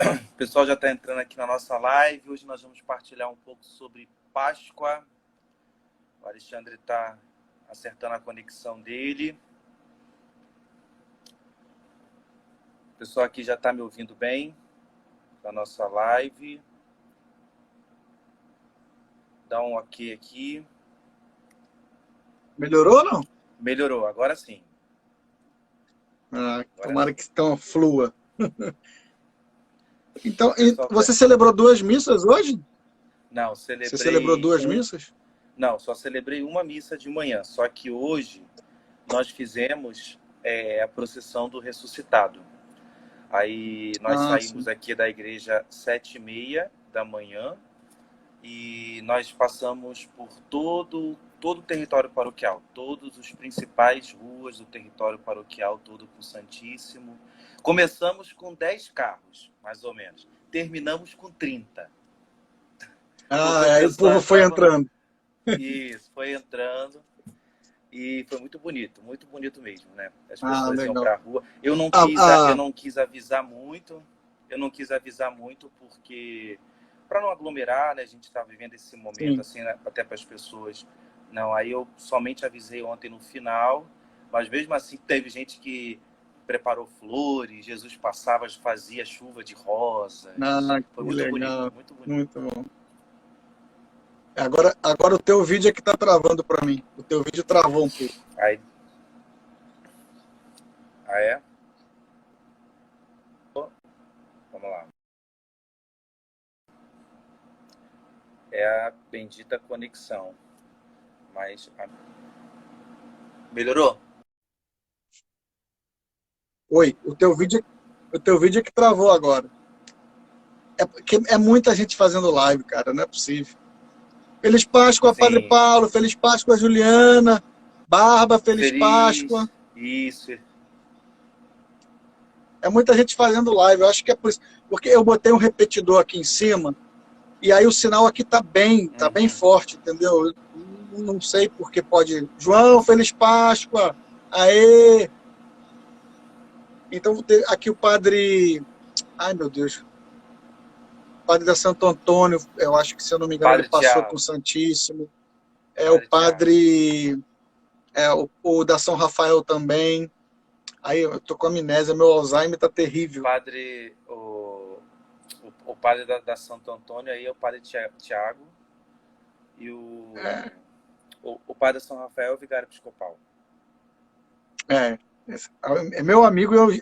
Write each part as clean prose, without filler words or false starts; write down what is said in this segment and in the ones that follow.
O pessoal já está entrando aqui na nossa live. Hoje nós vamos partilhar um pouco sobre Páscoa. O Alexandre está acertando a conexão dele. O pessoal aqui já está me ouvindo bem na nossa live. Dá um ok aqui. Melhorou ou não? Melhorou, agora sim. Ah, Agora tomara sim. que então flua. Então, O pessoal tá... você celebrou duas missas hoje? Não, Você celebrou celebrei duas missas? Não, só celebrei uma missa de manhã. Só que hoje nós fizemos a procissão do ressuscitado. Aí nós Ah, saímos sim. aqui da igreja 7h30 da manhã e nós passamos por todo o território paroquial, todos os principais ruas do território paroquial, todo com o Santíssimo. Começamos com 10 carros, mais ou menos. Terminamos com 30. Porque o Ah, aí o pessoal povo foi entrava... entrando. Isso, foi entrando. E foi muito bonito mesmo, né? As Ah, pessoas iam legal. para a rua. Ah, Eu ah, não quis avisar muito. Eu não quis avisar muito porque para não aglomerar, né? A gente está vivendo esse momento sim. assim, né? Até para as pessoas. Não, aí eu somente avisei ontem no final, mas mesmo assim teve gente que preparou flores, Jesus passava, fazia chuva de rosas. Ah, Foi que muito bonito, legal. muito bonito. Muito bom. Agora o teu vídeo é que tá travando para mim. O teu vídeo travou um pouco. Aí, é? Vamos lá. É a bendita conexão. Mas melhorou? Oi, o teu vídeo é que travou agora. É porque é muita gente fazendo live, cara, não é possível. Feliz Páscoa, Padre Sim. Paulo. Feliz Páscoa, Juliana. Barba, Feliz Páscoa. Feliz. Isso. É muita gente fazendo live. Eu acho que é por isso. Porque eu botei um repetidor aqui em cima e aí o sinal aqui tá bem Uhum. forte, entendeu? Eu não sei porque pode. João, Feliz Páscoa. Aê! Então vou ter aqui o padre. Ai, meu Deus. O padre da Santo Antônio, eu acho que, se eu não me engano, ele Padre passou com Tiago. o Santíssimo. É o Padre Tiago. padre. O da São Rafael também. Aí eu tô com amnésia, meu Alzheimer tá terrível. Padre. O padre da Santo Antônio aí é o padre Tiago. E o padre São Rafael é o vigário episcopal. É, é meu amigo e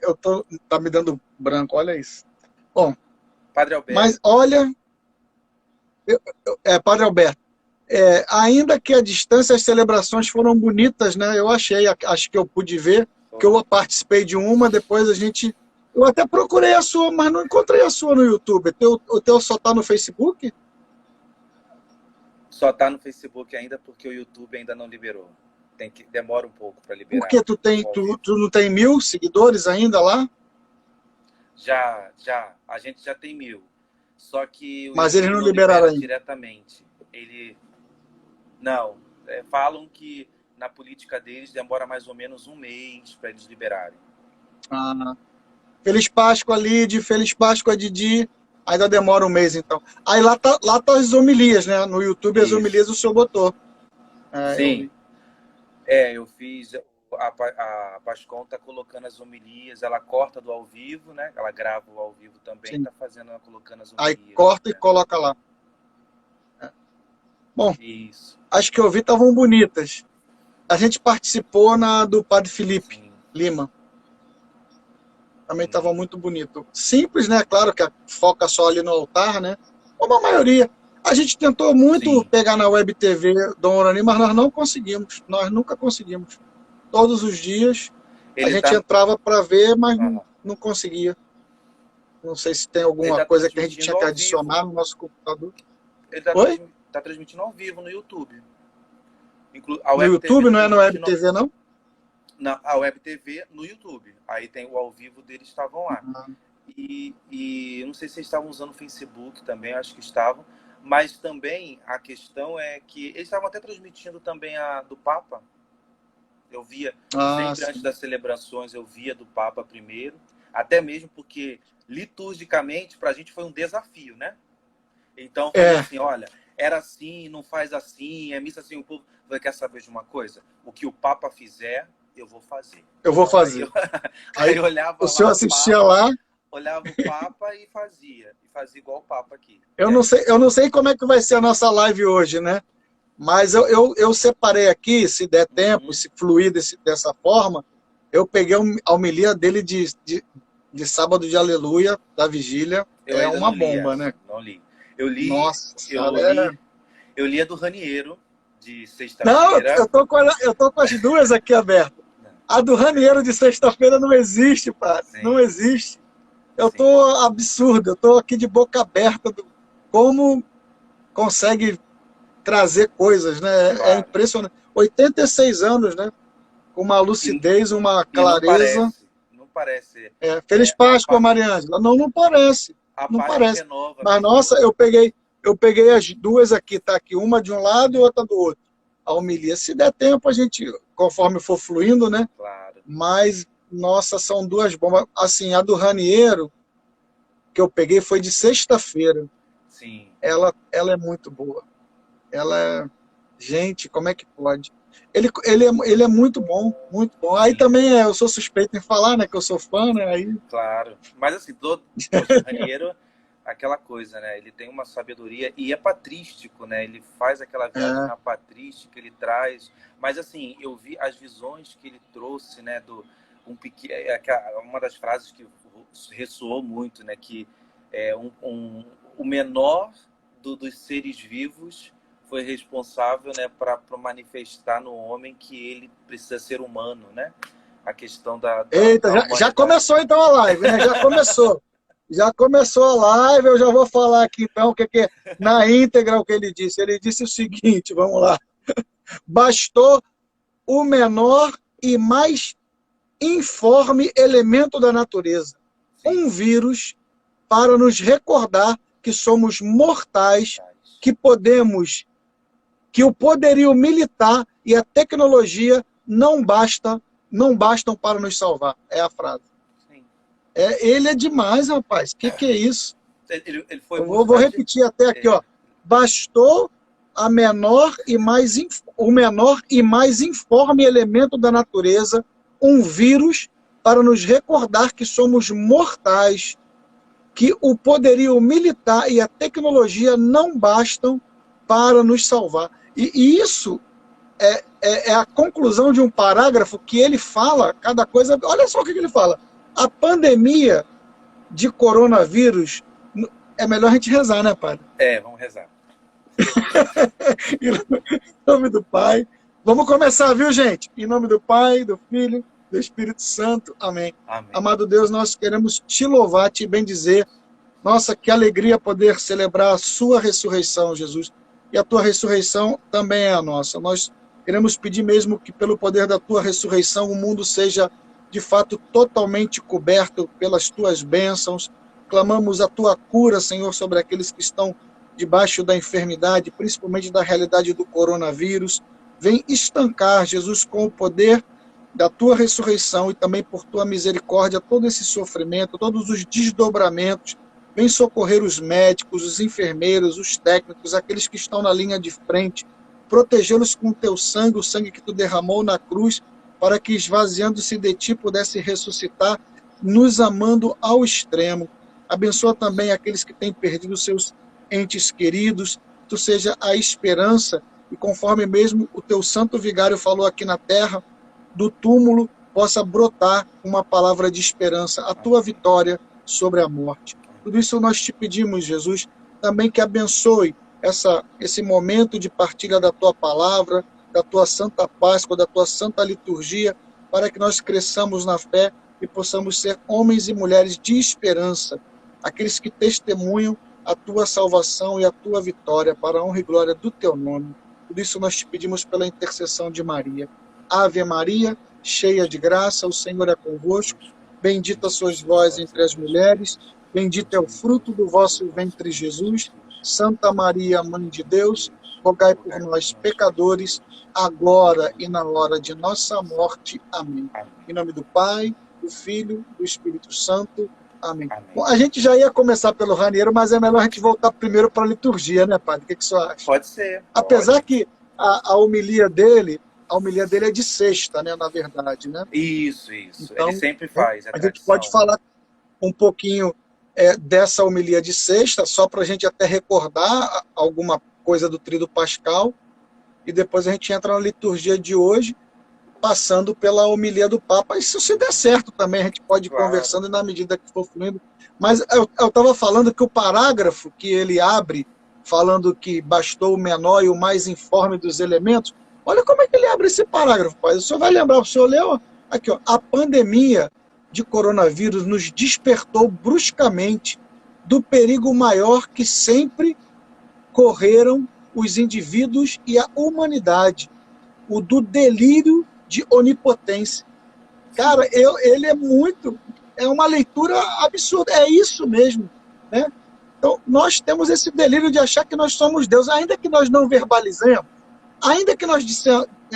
tá me dando branco, olha isso. Bom, Padre mas Alberto. olha, Padre Alberto, ainda que a distância as celebrações foram bonitas, né? Eu achei, acho que eu pude ver, que eu participei de uma, depois eu até procurei a sua, mas não encontrei a sua no YouTube. O teu só tá no Facebook? Só tá no Facebook ainda porque o YouTube ainda não liberou. Demora um pouco para liberar Porque o ao tu, vivo. tu não tem 1.000 seguidores ainda lá? Já. A gente já tem 1.000. Só que o Mas eles YouTube não não liberaram libera ainda. diretamente. Ele não. Falam que na política deles demora mais ou menos um mês para eles liberarem. Ah, Feliz Páscoa, Lid, Feliz Páscoa, Didi. Ainda demora um mês, então. Aí lá tá as homilias, né? No YouTube, as Isso. homilias o senhor botou. É, eu Sim. vi. Eu fiz. A Pascom está colocando as homilias, ela corta do ao vivo, né? Ela grava o ao vivo também, Sim. está colocando as Aí homilias lá, corta e né? coloca lá. Bom, Isso. as que eu vi estavam bonitas. A gente participou na do Padre Felipe Sim. Lima. Também estava muito bonito. Simples, né? Claro que foca só ali no altar, né? Como a maioria. A gente tentou muito Sim. pegar na Web TV Dom Orani, mas nós não conseguimos. Nós nunca conseguimos. Todos os dias a Ele gente tá. entrava para ver, mas não, Aham. não conseguia. Não sei se tem Ele alguma tá coisa que a gente transmitindo tinha que ao vivo. adicionar no nosso computador. Ele Oi? tá transmitindo ao vivo no YouTube. A No Web TV YouTube, tá não é no Web transmitindo TV, não? a Web TV no YouTube. Aí tem o ao vivo deles estavam lá. Ah, E eu não sei se eles estavam usando o Facebook também, acho que estavam. Mas também a questão é que eles estavam até transmitindo também a do Papa. Eu via, sempre antes sim. das celebrações, eu via do Papa primeiro. Até mesmo porque, liturgicamente, para a gente foi um desafio, né? Então, falei assim, olha, era assim, não faz assim, é missa assim, o povo quer saber de uma coisa? O que o Papa fizer, eu vou fazer. Eu vou fazer. Aí eu olhava o senhor lá, assistia Papa, lá. olhava o Papa e fazia igual o Papa aqui. Eu não sei como é que vai ser a nossa live hoje, né? Mas eu separei aqui, se der tempo, se fluir dessa forma, eu peguei a homilia dele de sábado de aleluia, da vigília. É uma bomba, né? Não li. Eu li, Nossa, eu li a do Raniero, de Não, sexta-feira. eu tô com as duas aqui abertas. A do Raniero de sexta-feira não existe, pai. Sim. Não existe. Eu tô absurdo, eu tô aqui de boca aberta. Como consegue trazer coisas, né? Claro. É impressionante. 86 anos, né? Com uma lucidez, uma clareza. Não parece. Feliz Páscoa, Mariângela. Não parece. Não parece. Renova, mas, nossa, eu peguei as duas aqui, tá aqui, uma de um lado e outra do outro. A homilia. Se der tempo, a gente, conforme for fluindo, né? Claro. Mas, nossa, são duas bombas. Assim, a do Raniero, que eu peguei, foi de sexta-feira. Sim. Ela é muito boa. Ela é... Gente, como é que pode? Ele é muito bom, muito bom. Aí também eu sou suspeito em falar, né? Que eu sou fã, né? Aí... Claro. Mas assim, o Raniero, aquela coisa, né? Ele tem uma sabedoria e é patrístico, né? Ele faz aquela viagem na patrística, ele traz. Mas assim, eu vi as visões que ele trouxe, né? Uma das frases que ressoou muito, né? Que é o menor dos seres vivos foi responsável, né, para manifestar no homem que ele precisa ser humano, né? A questão da Eita, já começou então a live, né? Já começou. Já começou a live, eu já vou falar aqui então o que é na íntegra o que ele disse. Ele disse o seguinte, vamos lá. Bastou o menor e mais informe elemento da natureza, um vírus, para nos recordar que somos mortais, que o poderio militar e a tecnologia não bastam para nos salvar. É a frase. Sim. Ele é demais, rapaz. Que é isso? Ele foi eu vou repetir até aqui, ó. Bastou o menor e mais informe elemento da natureza, um vírus, para nos recordar que somos mortais, que o poderio militar e a tecnologia não bastam para nos salvar. E isso é a conclusão de um parágrafo que ele fala cada coisa. Olha só o que ele fala. A pandemia de coronavírus, é melhor a gente rezar, né, padre? Vamos rezar. Em nome do Pai. Vamos começar, viu, gente? Em nome do Pai, do Filho, do Espírito Santo. Amém. Amém. Amado Deus, nós queremos te louvar, te bendizer. Nossa, que alegria poder celebrar a sua ressurreição, Jesus. E a tua ressurreição também é a nossa. Nós queremos pedir mesmo que, pelo poder da tua ressurreição, o mundo seja, de fato, totalmente coberto pelas tuas bênçãos. Clamamos a tua cura, Senhor, sobre aqueles que estão debaixo da enfermidade, principalmente da realidade do coronavírus. Vem estancar, Jesus, com o poder da tua ressurreição e também por tua misericórdia, todo esse sofrimento, todos os desdobramentos. Vem socorrer os médicos, os enfermeiros, os técnicos, aqueles que estão na linha de frente, protegê-los com o teu sangue, o sangue que tu derramou na cruz, para que, esvaziando-se de ti, pudesse ressuscitar, nos amando ao extremo. Abençoa também aqueles que têm perdido seus entes queridos, tu seja a esperança, e conforme mesmo o teu santo vigário falou aqui na terra, do túmulo possa brotar uma palavra de esperança, a tua vitória sobre a morte. Tudo isso nós te pedimos, Jesus, também que abençoe esse momento de partilha da tua palavra, da tua Santa Páscoa, da tua Santa Liturgia, para que nós cresçamos na fé e possamos ser homens e mulheres de esperança, aqueles que testemunham a tua salvação e a tua vitória, para a honra e glória do teu nome. Tudo isso nós te pedimos pela intercessão de Maria. Ave Maria, cheia de graça, o Senhor é convosco, bendita sois vós entre as mulheres, bendito é o fruto do vosso ventre, Jesus. Santa Maria, Mãe de Deus, rogai por nós, pecadores, agora e na hora de nossa morte. Amém. Em nome do Pai, do Filho, do Espírito Santo. Amém. Bom, Amém. a gente já ia começar pelo Raniero, mas é melhor a gente voltar primeiro para a liturgia, né, padre? O que você acha? Pode ser, Apesar pode. que a homilia dele é de sexta, né, na verdade, né? Isso. Ele Então, sempre faz, é a gente pode tradição. falar um pouquinho dessa homilia de sexta, só para a gente até recordar alguma coisa do Tríduo Pascal, e depois a gente entra na liturgia de hoje, passando pela homilia do Papa. E se der certo também, a gente pode ir Claro. conversando na medida que for fluindo. Mas eu estava falando que o parágrafo que ele abre, falando que bastou o menor e o mais informe dos elementos, olha como é que ele abre esse parágrafo, pai. O senhor vai lembrar, o senhor leu aqui, ó, a pandemia de coronavírus nos despertou bruscamente do perigo maior que sempre correram os indivíduos e a humanidade, o do delírio de onipotência. Cara, ele é uma leitura absurda, é isso mesmo, né? Então, nós temos esse delírio de achar que nós somos Deus, ainda que nós não verbalizemos, ainda que nós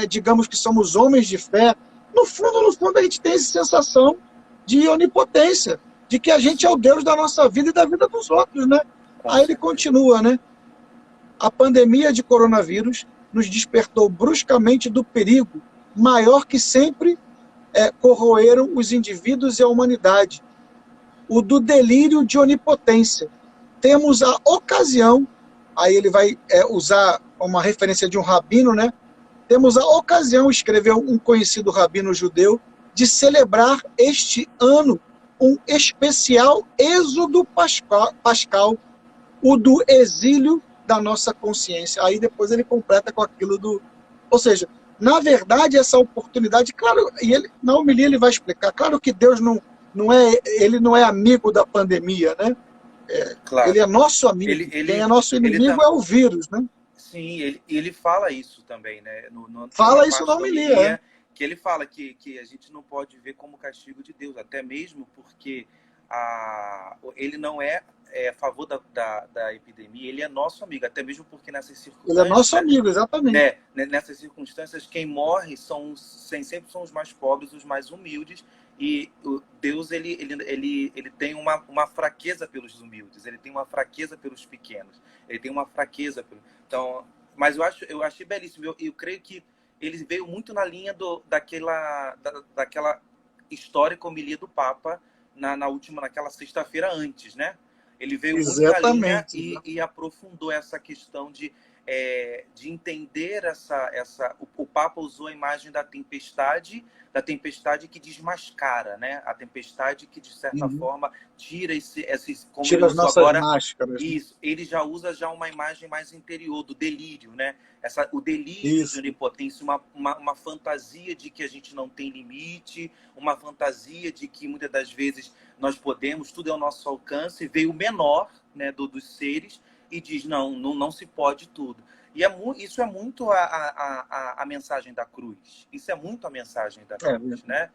digamos que somos homens de fé, no fundo, a gente tem essa sensação de onipotência, de que a gente é o Deus da nossa vida e da vida dos outros, né? Com Aí ele certeza. continua, né? A pandemia de coronavírus nos despertou bruscamente do perigo maior que sempre corroeram os indivíduos e a humanidade, o do delírio de onipotência. Temos a ocasião, aí ele vai usar uma referência de um rabino, né? Temos a ocasião, escreveu um conhecido rabino judeu, de celebrar este ano um especial êxodo pascal, o do exílio da nossa consciência. Aí depois ele completa com aquilo do... Ou seja, na verdade, essa oportunidade, claro, e ele, na homilia ele vai explicar, claro que Deus ele não é amigo da pandemia, né? Ele Claro. é nosso Ele, amigo. Quem é ele, nosso ele inimigo tam... é o vírus, né? Sim, ele fala isso também, né? Tem uma Fala isso na parte da homilia, homilia que ele fala que a gente não pode ver como castigo de Deus, até mesmo porque ele não é a favor da epidemia, ele é nosso amigo, até mesmo porque nessas Ele é circunstâncias, nosso amigo, exatamente. nessas circunstâncias, quem morre sempre são os mais pobres, os mais humildes, e Deus ele tem uma fraqueza pelos humildes, ele tem uma fraqueza pelos pequenos, ele tem uma fraqueza então, mas eu achei belíssimo. Eu creio que ele veio muito na linha daquela histórica homilia do Papa naquela sexta-feira antes, né? Ele veio muito na linha Exatamente. e aprofundou essa questão de entender o Papa usou a imagem da tempestade que desmascara, né? A tempestade que, de certa Uhum. forma, tira como ele Tira as usou nossas agora. máscaras. Isso, ele já usa uma imagem mais interior, do delírio, né? O delírio de Isso. onipotência, uma fantasia de que a gente não tem limite, uma fantasia de que muitas das vezes nós podemos, tudo é ao nosso alcance, veio o menor, né, dos seres e diz, não se pode tudo. E isso é muito a mensagem da cruz. Isso é muito a mensagem da cruz, né?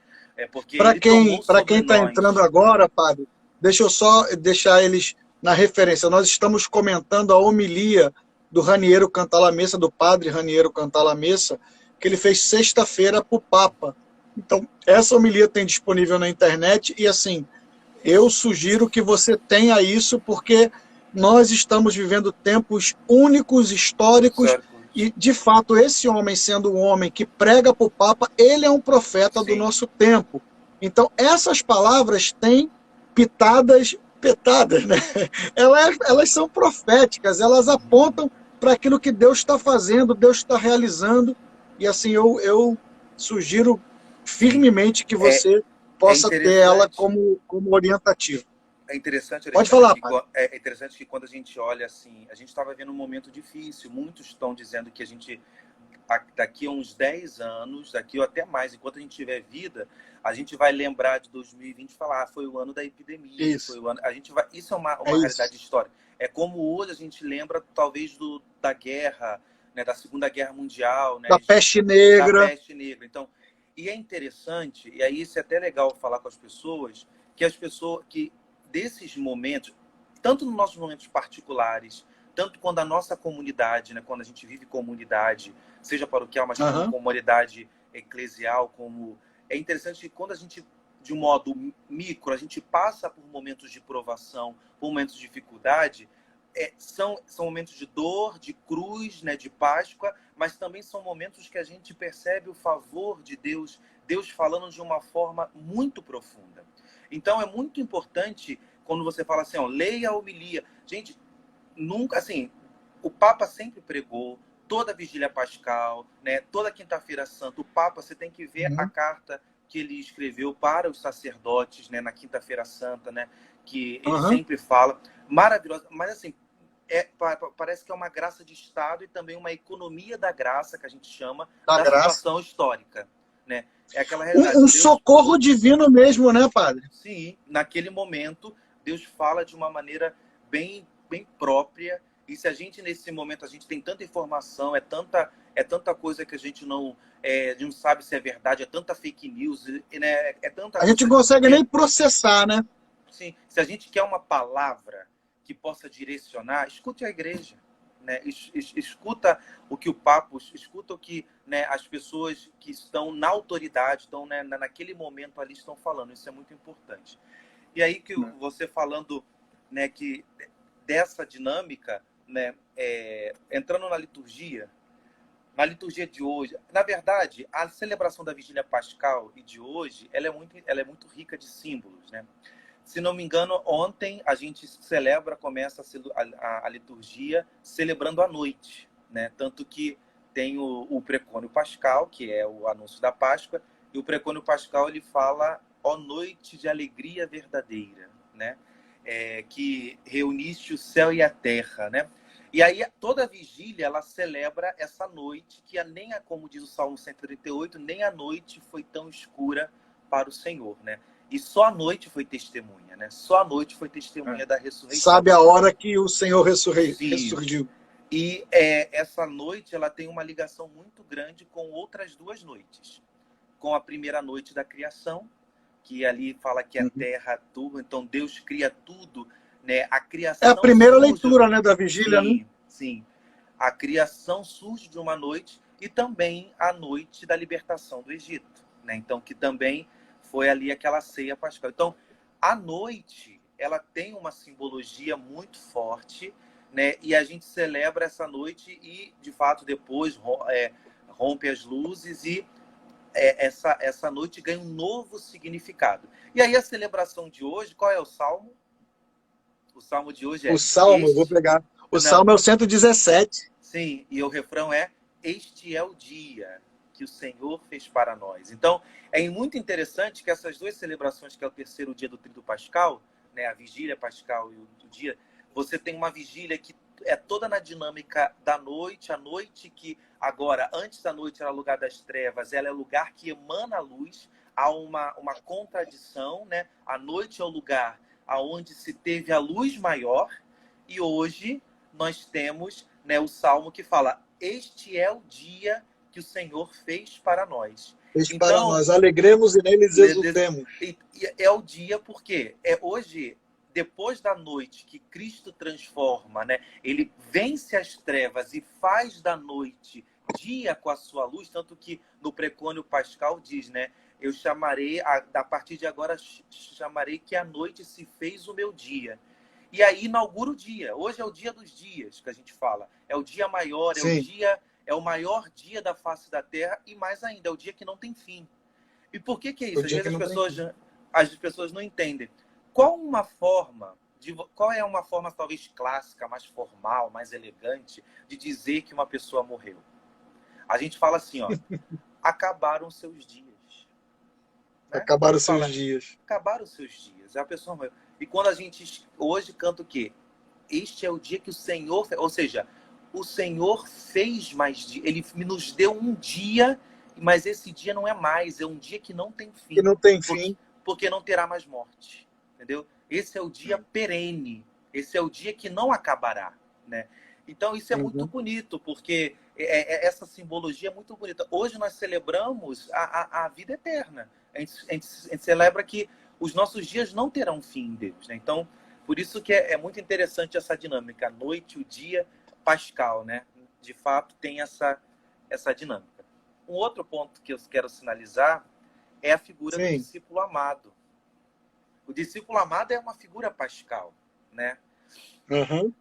Porque Para ele tomou quem sobre está entrando nós. agora, padre, deixa eu só deixar eles na referência. Nós estamos comentando a homilia do Raniero Cantalamessa, do padre Raniero Cantalamessa, que ele fez sexta-feira para o Papa. Então, essa homilia tem disponível na internet e, assim, eu sugiro que você tenha isso, porque nós estamos vivendo tempos únicos, históricos, e, de fato, esse homem, sendo um homem que prega para o Papa, ele é um profeta do Sim. nosso tempo. Então, essas palavras têm petadas, né? Elas são proféticas, elas apontam para aquilo que Deus está fazendo, Deus está realizando, e assim, eu sugiro Sim. firmemente que você possa ter ela como orientativa. É interessante, Pode Alexandre, falar, pai. é interessante que quando a gente olha assim, a gente estava vendo um momento difícil. Muitos estão dizendo que a gente, daqui a uns 10 anos, daqui ou até mais, enquanto a gente tiver vida, a gente vai lembrar de 2020 e falar, foi o ano da epidemia, Isso. foi o ano. Isso é uma realidade histórica. É como hoje a gente lembra, talvez, da guerra, né, da Segunda Guerra Mundial, né, Da peste negra. Da peste negra. Então, e é interessante, e aí isso é até legal falar com as pessoas, que desses momentos, tanto nos nossos momentos particulares, tanto quando a nossa comunidade, né, quando a gente vive comunidade, seja paroquial, mas como comunidade eclesial, é interessante que quando a gente de um modo micro, a gente passa por momentos de provação, por momentos de dificuldade, são momentos de dor, de cruz, né, de Páscoa, mas também são momentos que a gente percebe o favor de Deus, Deus falando de uma forma muito profunda. Então é muito importante quando você fala assim, ó, leia a homilia. Gente, nunca, assim, o Papa sempre pregou, toda a Vigília Pascal, né, toda Quinta-feira Santa, o Papa, você tem que ver a carta que ele escreveu para os sacerdotes, né, na Quinta-feira Santa, né, que ele sempre fala, maravilhosa, mas assim, parece que é uma graça de Estado e também uma economia da graça, que a gente chama, da situação histórica, né? É aquela realidade. Um socorro divino mesmo, né, padre? Sim, naquele momento, Deus fala de uma maneira bem própria, e se a gente, nesse momento, a gente tem tanta informação, é tanta coisa que a gente não sabe se é verdade, é tanta fake news, né? É tanta a gente não consegue nem processar, né? Sim, se a gente quer uma palavra que possa direcionar, escute a igreja, né? Escuta o que o Papa, escuta o que, né, as pessoas que estão na autoridade, estão, né, naquele momento ali estão falando. Isso é muito importante. E aí que você falando, né, que dessa dinâmica, né, entrando na liturgia de hoje, na verdade, a celebração da Vigília Pascal e de hoje, ela é muito rica de símbolos, né? Se não me engano, ontem a gente começa a liturgia celebrando a noite, né? Tanto que tem o precônio pascal, que é o anúncio da Páscoa, e o precônio pascal ele fala ó noite de alegria verdadeira, né? Que reuniste o céu e a terra, né? E aí toda a vigília ela celebra essa noite que como diz o Salmo 138, nem a noite foi tão escura para o Senhor, né? E só a noite foi testemunha, né? Só a noite foi testemunha da ressurreição. Sabe a hora que o Senhor ressurgiu. E essa noite ela tem uma ligação muito grande com outras duas noites. Com a primeira noite da criação, que ali fala que a terra tudo, então Deus cria tudo, né? A criação é a primeira leitura, né, da vigília, sim, né? Sim. A criação surge de uma noite e também a noite da libertação do Egito, né? Então que também foi ali aquela ceia pascal. Então, a noite, ela tem uma simbologia muito forte, né? E a gente celebra essa noite e, de fato, depois rompe as luzes e essa noite ganha um novo significado. E aí a celebração de hoje, qual é o salmo? O salmo de hoje é... O salmo, eu vou pegar. Salmo é o 117. Sim, e o refrão é: este é o dia que o Senhor fez para nós. Então, é muito interessante que essas duas celebrações, que é o terceiro dia do Tríduo Pascal, né, a vigília pascal e o dia, você tem uma vigília que é toda na dinâmica da noite, a noite que agora, antes da noite era lugar das trevas, ela é lugar que emana a luz, há uma contradição, né? A noite é o lugar aonde se teve a luz maior, e hoje nós temos, né, o Salmo que fala: este é o dia que o Senhor fez para nós. Fez então, para nós, alegremos e neles exultemos. E é o dia porque hoje, depois da noite que Cristo transforma, né, ele vence as trevas e faz da noite dia com a sua luz, tanto que no precônio pascal diz, né, eu chamarei, a partir de agora, chamarei que a noite se fez o meu dia. E aí inaugura o dia. Hoje é o dia dos dias que a gente fala. É o dia maior, é o maior dia da face da Terra, e mais ainda, é o dia que não tem fim. E por que é isso? Às vezes as pessoas não entendem. Qual é uma forma talvez clássica, mais formal, mais elegante de dizer que uma pessoa morreu? A gente fala assim, ó, acabaram seus dias. Né? Acabaram seus dias. Acabaram seus dias. A pessoa morreu. E quando a gente hoje canta o quê? Este é o dia que o Senhor... Ou seja, o Senhor fez mais dias. Ele nos deu um dia, mas esse dia não é mais. É um dia que não tem fim. Que não tem fim. Porque não terá mais morte. Entendeu? Esse é o dia perene. Esse é o dia que não acabará. Né? Então, isso é muito bonito, porque essa simbologia é muito bonita. Hoje nós celebramos a vida eterna. A gente celebra que os nossos dias não terão fim em Deus. Né? Então, por isso que é muito interessante essa dinâmica. A noite, o dia pascal, né? De fato, tem essa dinâmica. Um outro ponto que eu quero sinalizar é a figura do Sim. discípulo amado. O discípulo amado é uma figura pascal, né? Uhum.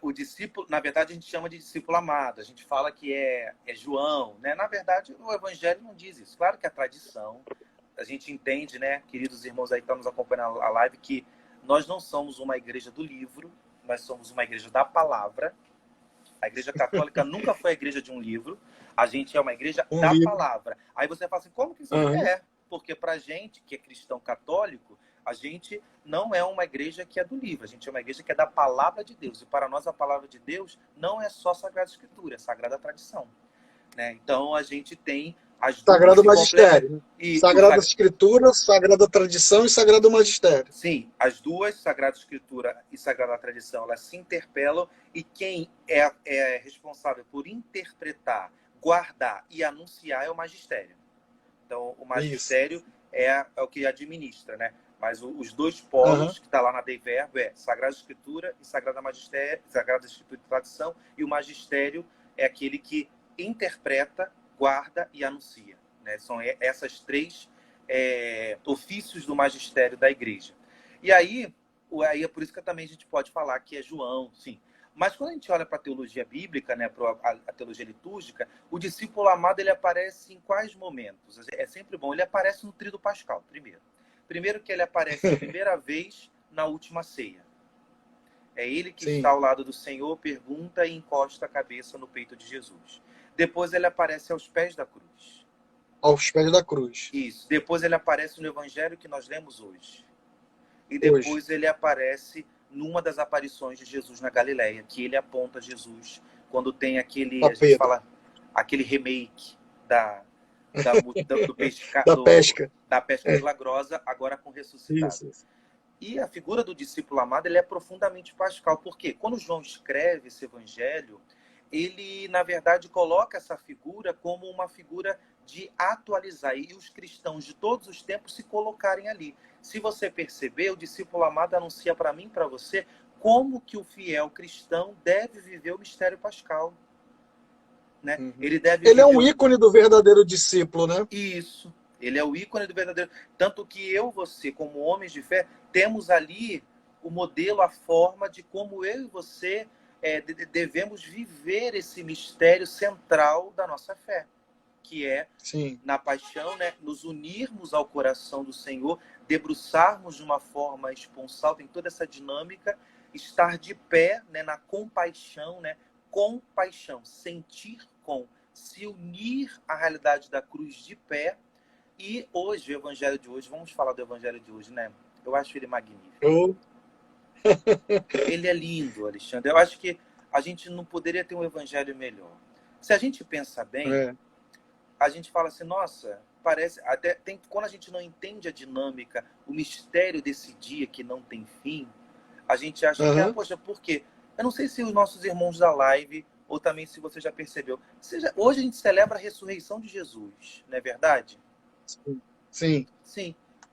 O discípulo, na verdade, a gente chama de discípulo amado. A gente fala que é João, né? Na verdade, o Evangelho não diz isso. Claro que a tradição, a gente entende, né, queridos irmãos aí que estão nos acompanhando a live, que nós não somos uma igreja do livro, nós somos uma igreja da palavra. A igreja católica nunca foi a igreja de um livro. A gente é uma igreja Um da livro. palavra. Aí você fala assim, como que isso Uhum. é? Porque pra gente, que é cristão católico, a gente não é uma igreja que é do livro. A gente é uma igreja que é da palavra de Deus. E para nós, a palavra de Deus não é só Sagrada Escritura, é Sagrada Tradição. Né? Então, a gente tem as duas Sagrado se complementam. Magistério. E Sagrada Escritura, Sagrada Tradição e Sagrado Magistério. Sim, as duas, Sagrada Escritura e Sagrada Tradição, elas se interpelam, e quem é responsável por interpretar, guardar e anunciar é o magistério. Então, o magistério é o que administra, né? Mas os dois polos que está lá na Dei Verbo é Sagrada Escritura e Sagrada Escritura e Tradição, e o magistério é aquele que interpreta, guarda e anuncia. Né? São essas três ofícios do magistério da igreja. E aí é por isso que também a gente pode falar que é João, sim. Mas quando a gente olha para a teologia bíblica, né, para a teologia litúrgica, o discípulo amado ele aparece em quais momentos? É sempre bom, ele aparece no tríduo pascal, primeiro. Primeiro que ele aparece a primeira vez na última ceia. É ele que está ao lado do Senhor, pergunta e encosta a cabeça no peito de Jesus. Depois ele aparece aos pés da cruz. Aos pés da cruz. Isso. Depois ele aparece no evangelho que nós lemos hoje. E depois ele aparece numa das aparições de Jesus na Galileia, que ele aponta Jesus quando tem aquele, a gente fala, aquele remake da pesca milagrosa, agora com ressuscitado. Isso. E a figura do discípulo amado ele é profundamente pascal, porque quando João escreve esse evangelho, ele, na verdade, coloca essa figura como uma figura de atualizar e os cristãos de todos os tempos se colocarem ali. Se você perceber, o discípulo amado anuncia para mim e para você como que o fiel cristão deve viver o mistério pascal. Né? Uhum. Ele é um ícone do verdadeiro discípulo, né? Isso. Ele é o ícone do verdadeiro. Tanto que você, como homens de fé, temos ali o modelo, a forma de como eu e você devemos viver esse mistério central da nossa fé, que é na paixão, né, nos unirmos ao coração do Senhor, debruçarmos de uma forma esponsal, tem toda essa dinâmica, estar de pé, né, na compaixão, né, compaixão, sentir com, se unir à realidade da cruz de pé. E hoje, o evangelho de hoje, vamos falar do evangelho de hoje, né? Eu acho ele magnífico. Ele é lindo, Alexandre. Eu acho que a gente não poderia ter um evangelho melhor. Se a gente pensa bem, a gente fala assim, nossa, parece... quando a gente não entende a dinâmica, o mistério desse dia que não tem fim, a gente acha que, poxa, por quê? Eu não sei se os nossos irmãos da live, ou também se você já percebeu, hoje a gente celebra a ressurreição de Jesus, não é verdade? Sim.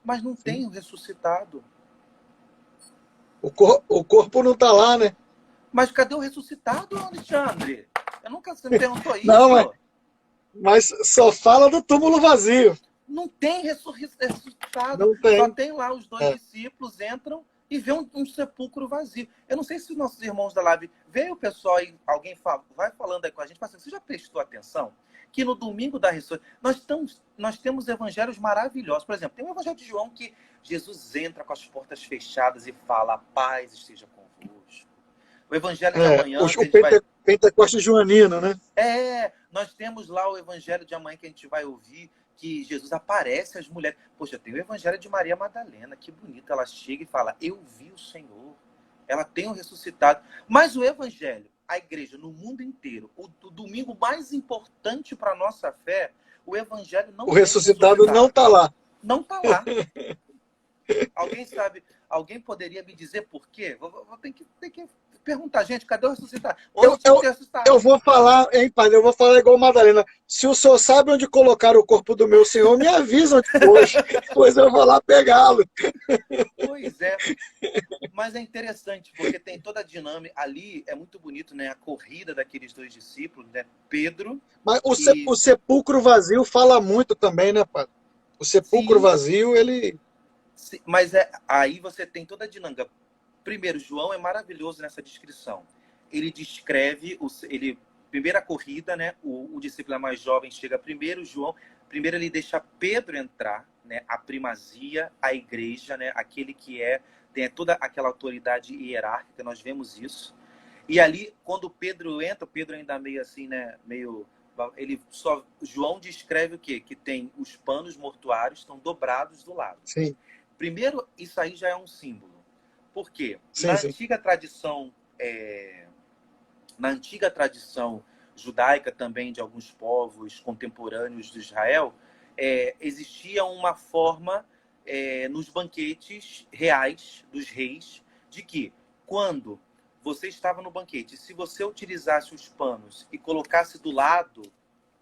Mas não tem o ressuscitado. O corpo não está lá, né? Mas cadê o ressuscitado, Alexandre? Você me perguntou isso. Não, mas só fala do túmulo vazio. Não tem ressuscitado. Não tem. Só tem lá os dois discípulos, entram e vê um sepulcro vazio. Eu não sei se os nossos irmãos da live, veio o pessoal e alguém vai falando aí com a gente, assim, você já prestou atenção que no domingo da ressurreição nós temos evangelhos maravilhosos. Por exemplo, tem o evangelho de João que Jesus entra com as portas fechadas e fala, a paz esteja convosco. O evangelho de amanhã... Pentecostes joanino, né? Nós temos lá o evangelho de amanhã que a gente vai ouvir, que Jesus aparece às mulheres. Poxa, tem o evangelho de Maria Madalena, que bonito. Ela chega e fala, eu vi o Senhor. Ela tem o ressuscitado. Mas o evangelho, a igreja no mundo inteiro, o domingo mais importante para a nossa fé, o evangelho não... O ressuscitado não está lá. Não está lá. Alguém sabe? Alguém poderia me dizer por quê? Vou ter que perguntar, gente, cadê o ressuscitado? Eu vou falar, hein, padre? Eu vou falar igual Madalena. Se o senhor sabe onde colocar o corpo do meu senhor, me avisa onde for. Pois eu vou lá pegá-lo. Pois é. Mas é interessante, porque tem toda a dinâmica. Ali é muito bonito, né? A corrida daqueles dois discípulos, né? Pedro. Mas o sepulcro vazio fala muito também, né, padre? O sepulcro Sim, vazio, ele... mas aí você tem toda a dinâmica. Primeiro, João é maravilhoso nessa descrição. Ele descreve, primeira corrida, né? O discípulo mais jovem chega primeiro, João. Primeiro ele deixa Pedro entrar, né? A primazia, a igreja, né? Aquele que tem toda aquela autoridade hierárquica, nós vemos isso. E ali, quando Pedro entra, Pedro ainda meio assim, né? João descreve o quê? Que tem os panos mortuários estão dobrados do lado. Sim, Primeiro, isso aí já é um símbolo. Por quê? sim, sim. Na antiga tradição judaica também de alguns povos contemporâneos de Israel, existia uma forma nos banquetes reais dos reis de que quando você estava no banquete, se você utilizasse os panos e colocasse do lado,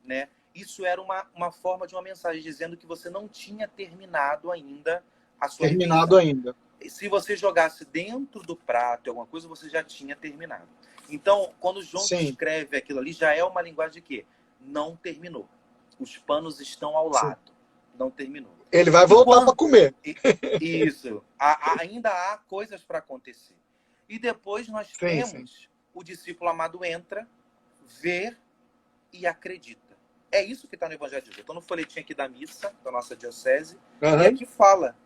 né, isso era uma forma de uma mensagem dizendo que você não tinha terminado ainda a sua Terminado refeição. ainda. Se você jogasse dentro do prato alguma coisa, você já tinha terminado. Então, quando João Sim, descreve aquilo ali, já é uma linguagem de quê? Não terminou. Os panos estão ao sim. lado. Não terminou. Ele vai E voltar para quando... comer. Isso. Ainda há coisas para acontecer. E depois nós Sim, sim. temos o discípulo amado entra, vê e acredita. É isso que está no Evangelho de Jesus. Estou no folhetim aqui da missa, da nossa diocese, e aqui fala,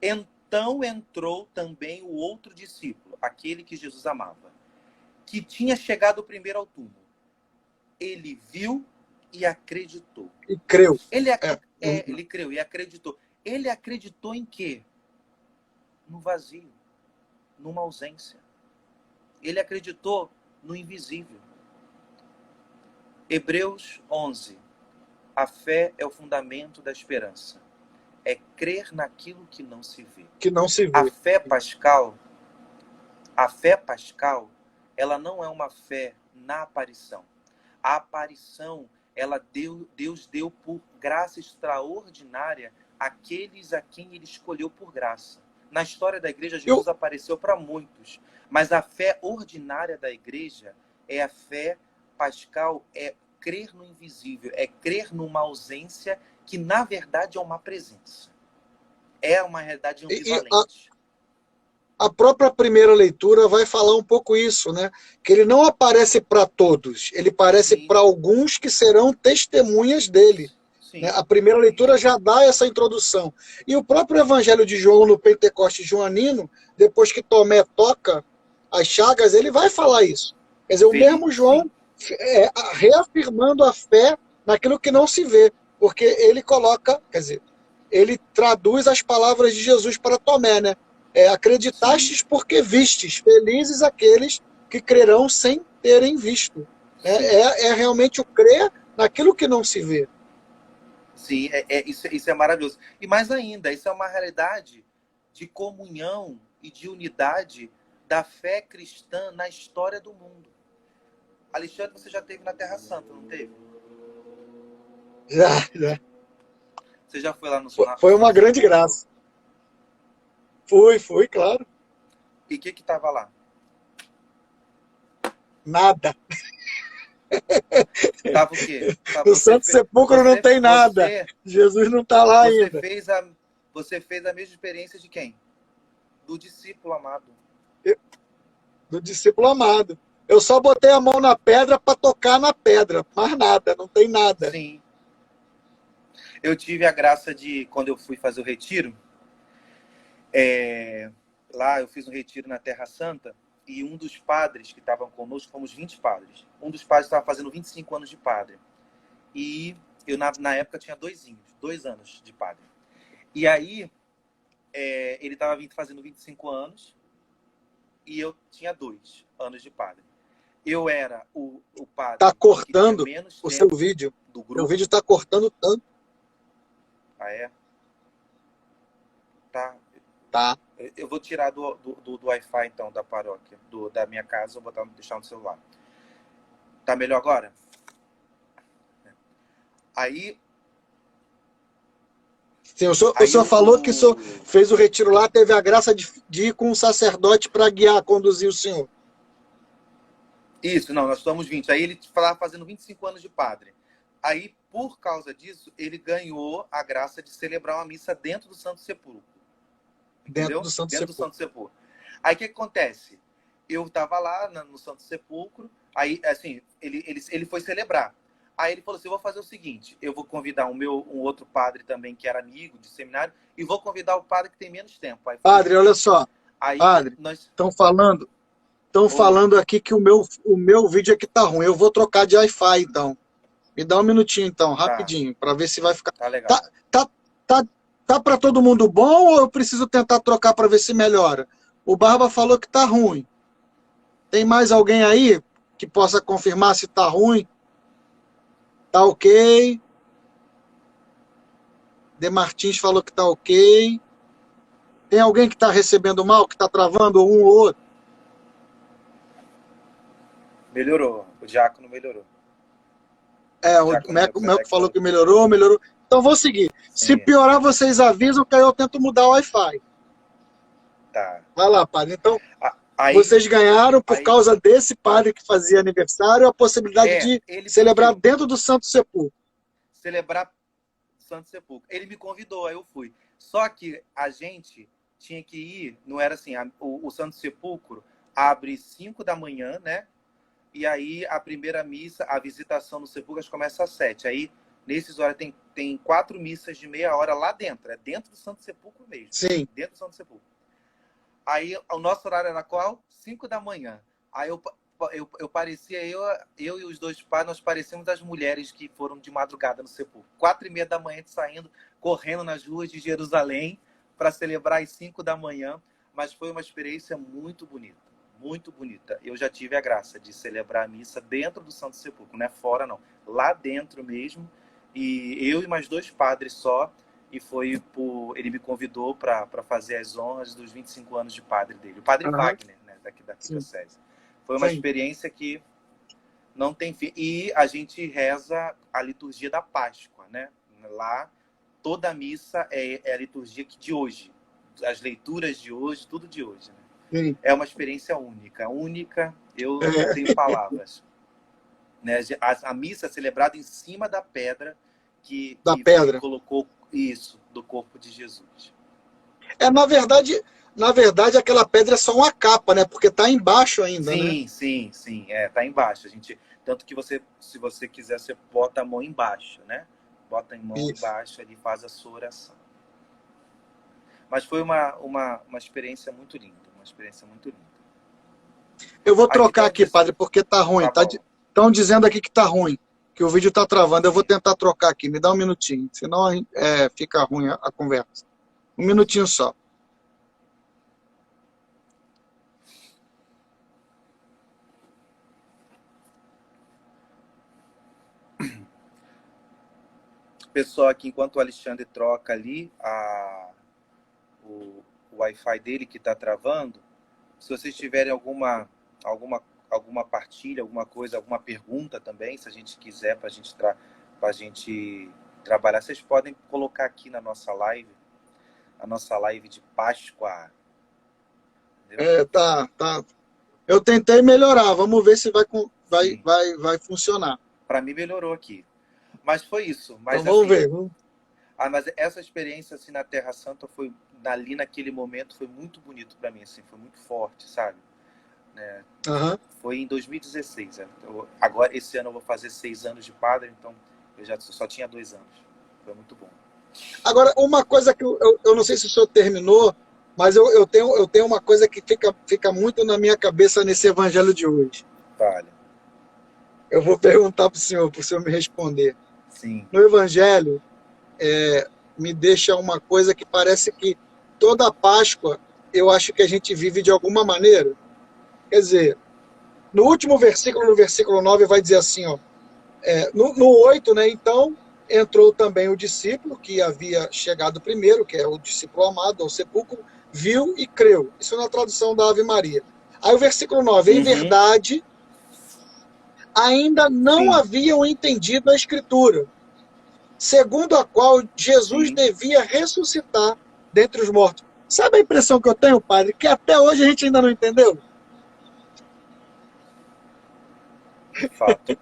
então entrou também o outro discípulo, aquele que Jesus amava, que tinha chegado primeiro ao túmulo. Ele viu e acreditou. E creu. Ele creu e acreditou. Ele acreditou em quê? No vazio, numa ausência. Ele acreditou no invisível. Hebreus 11. A fé é o fundamento da esperança. É crer naquilo que não se vê. Que não se A vê. fé pascal, ela não é uma fé na aparição. A aparição, Deus deu por graça extraordinária àqueles a quem ele escolheu por graça. Na história da igreja, Jesus apareceu para muitos, mas a fé ordinária da igreja é a fé pascal, é crer no invisível, é crer numa ausência que, na verdade, é uma presença. É uma realidade ambivalente. A própria primeira leitura vai falar um pouco isso, né? Que ele não aparece para todos, ele aparece para alguns que serão testemunhas dele. Né? A primeira leitura já dá essa introdução. E o próprio Evangelho de João, no Pentecoste joanino, depois que Tomé toca as chagas, ele vai falar isso. Quer dizer, o mesmo João reafirmando a fé naquilo que não se vê, porque ele coloca, quer dizer, ele traduz as palavras de Jesus para Tomé, né? Acreditastes porque vistes, felizes aqueles que crerão sem terem visto. É realmente o crer naquilo que não se vê. Sim, isso é maravilhoso. E mais ainda, isso é uma realidade de comunhão e de unidade da fé cristã na história do mundo. Alexandre, você já esteve na Terra Santa, não teve? Já. Você já foi lá no Foi uma grande graça. Fui, claro. E o que estava lá? Nada. Tava o quê? No Santo Sepulcro não tem nada. Jesus não está lá ainda. Você fez a mesma experiência de quem? Do discípulo amado. Do discípulo amado. Eu só botei a mão na pedra para tocar na pedra. Mais nada, não tem nada. Sim. Eu tive a graça de, quando eu fui fazer o retiro, lá eu fiz um retiro na Terra Santa, e um dos padres que estavam conosco, fomos 20 padres. Um dos padres estava fazendo 25 anos de padre. E eu, na época, tinha 2 anos de padre. E aí, ele estava fazendo 25 anos e eu tinha 2 anos de padre. Eu era o padre... Está cortando o seu vídeo. Do grupo. O vídeo está cortando tanto. Ah, é? Tá. Tá. Eu vou tirar do Wi-Fi, então, da paróquia, da minha casa, vou deixar no celular. Tá melhor agora? Aí... Sim, o senhor falou que o senhor fez o retiro lá, teve a graça de ir com um sacerdote para guiar, conduzir o senhor. Isso, não, nós somos 20. Aí ele estava fazendo 25 anos de padre. Aí por causa disso, ele ganhou a graça de celebrar uma missa dentro do Santo Sepulcro. Dentro Entendeu? do Santo Dentro do Sepulcro. Santo Sepulcro. Aí o que acontece? Eu estava lá no Santo Sepulcro, aí, assim, ele foi celebrar. Aí ele falou assim, eu vou fazer o seguinte, eu vou convidar um outro padre também, que era amigo de seminário, e vou convidar o padre que tem menos tempo. Aí Padre, olha só. aí Padre, nós... estão falando aqui que o meu vídeo aqui tá ruim. Eu vou trocar de Wi-Fi, então. Me dá um minutinho, então, Tá, rapidinho, para ver se vai ficar. tá Tá, legal. tá, tá, tá para todo mundo bom ou eu preciso tentar trocar para ver se melhora? O Barba falou que tá ruim. Tem mais alguém aí que possa confirmar se tá ruim? Tá ok. De Martins falou que tá ok. Tem alguém que tá recebendo mal, que tá travando um ou outro? Melhorou, o diácono melhorou. O Melco falou que melhorou. Então vou seguir. Sim. Se piorar, vocês avisam que aí eu tento mudar o Wi-Fi. Tá. Vai lá, padre. Então, aí, vocês ganharam, por causa desse padre que fazia aniversário, a possibilidade de celebrar dentro do Santo Sepulcro. Celebrar Santo Sepulcro. Ele me convidou, aí eu fui. Só que a gente tinha que ir, não era assim, o Santo Sepulcro abre 5 da manhã, né? E aí a primeira missa, a visitação no sepulcro começa às 7. Aí, nesses horários, tem 4 missas de meia hora lá dentro. É dentro do Santo Sepulcro mesmo. Sim. Dentro do Santo Sepulcro. Aí o nosso horário era qual? 5 da manhã. Aí eu parecia, eu e os dois pais, nós parecíamos as mulheres que foram de madrugada no sepulcro. 4:30 da manhã, saindo, correndo nas ruas de Jerusalém para celebrar às 5 da manhã. Mas foi uma experiência muito bonita. Muito bonita. Eu já tive a graça de celebrar a missa dentro do Santo Sepulcro, não é fora não, lá dentro mesmo, e eu e mais 2 padres só, e ele me convidou para fazer as honras dos 25 anos de padre dele, o padre Wagner, né, daqui da diocese. Foi uma experiência que não tem fim, e a gente reza a liturgia da Páscoa, né, lá toda a missa é a liturgia de hoje, as leituras de hoje, tudo de hoje, né? Sim. É uma experiência única, eu não tenho palavras. Né? A missa é celebrada em cima da pedra que colocou isso do corpo de Jesus. Na verdade, aquela pedra é só uma capa, né? Porque está embaixo ainda, sim, né? Sim, tá embaixo. Tanto que se você quiser, você bota a mão embaixo, né? Bota a mão embaixo ali, faz a sua oração. Mas foi uma experiência muito linda. Uma experiência muito linda. Eu vou trocar aqui, padre, porque tá ruim. Estão dizendo aqui que tá ruim, que o vídeo tá travando. Eu vou tentar trocar aqui. Me dá um minutinho, senão fica ruim a conversa. Um minutinho só. Pessoal, aqui, enquanto o Alexandre troca ali o Wi-Fi dele que está travando, se vocês tiverem alguma partilha, alguma coisa, alguma pergunta também, se a gente quiser, para a gente trabalhar, vocês podem colocar aqui na nossa live, de Páscoa. Tá. Eu tentei melhorar, vamos ver se vai funcionar. Para mim melhorou aqui. Mas foi isso. Mas, então vamos ver. Mas essa experiência assim, na Terra Santa ali naquele momento foi muito bonito para mim, assim, foi muito forte, sabe? Né? Foi em 2016. Agora, esse ano eu vou fazer 6 anos de padre, então eu só tinha 2 anos. Foi muito bom. Agora, uma coisa que eu não sei se o senhor terminou, mas eu tenho uma coisa que fica muito na minha cabeça nesse evangelho de hoje. Vale. Eu vou perguntar para o senhor me responder. Sim. No evangelho, me deixa uma coisa que parece que toda a Páscoa eu acho que a gente vive de alguma maneira. Quer dizer, no último versículo, no versículo 9, vai dizer assim, no 8, né, então entrou também o discípulo que havia chegado primeiro, que é o discípulo amado ao sepulcro, viu e creu. Isso na tradução da Ave Maria. Aí o versículo 9, em verdade, ainda não haviam entendido a Escritura, segundo a qual Jesus devia ressuscitar dentre os mortos. Sabe a impressão que eu tenho, padre? Que até hoje a gente ainda não entendeu? de fato.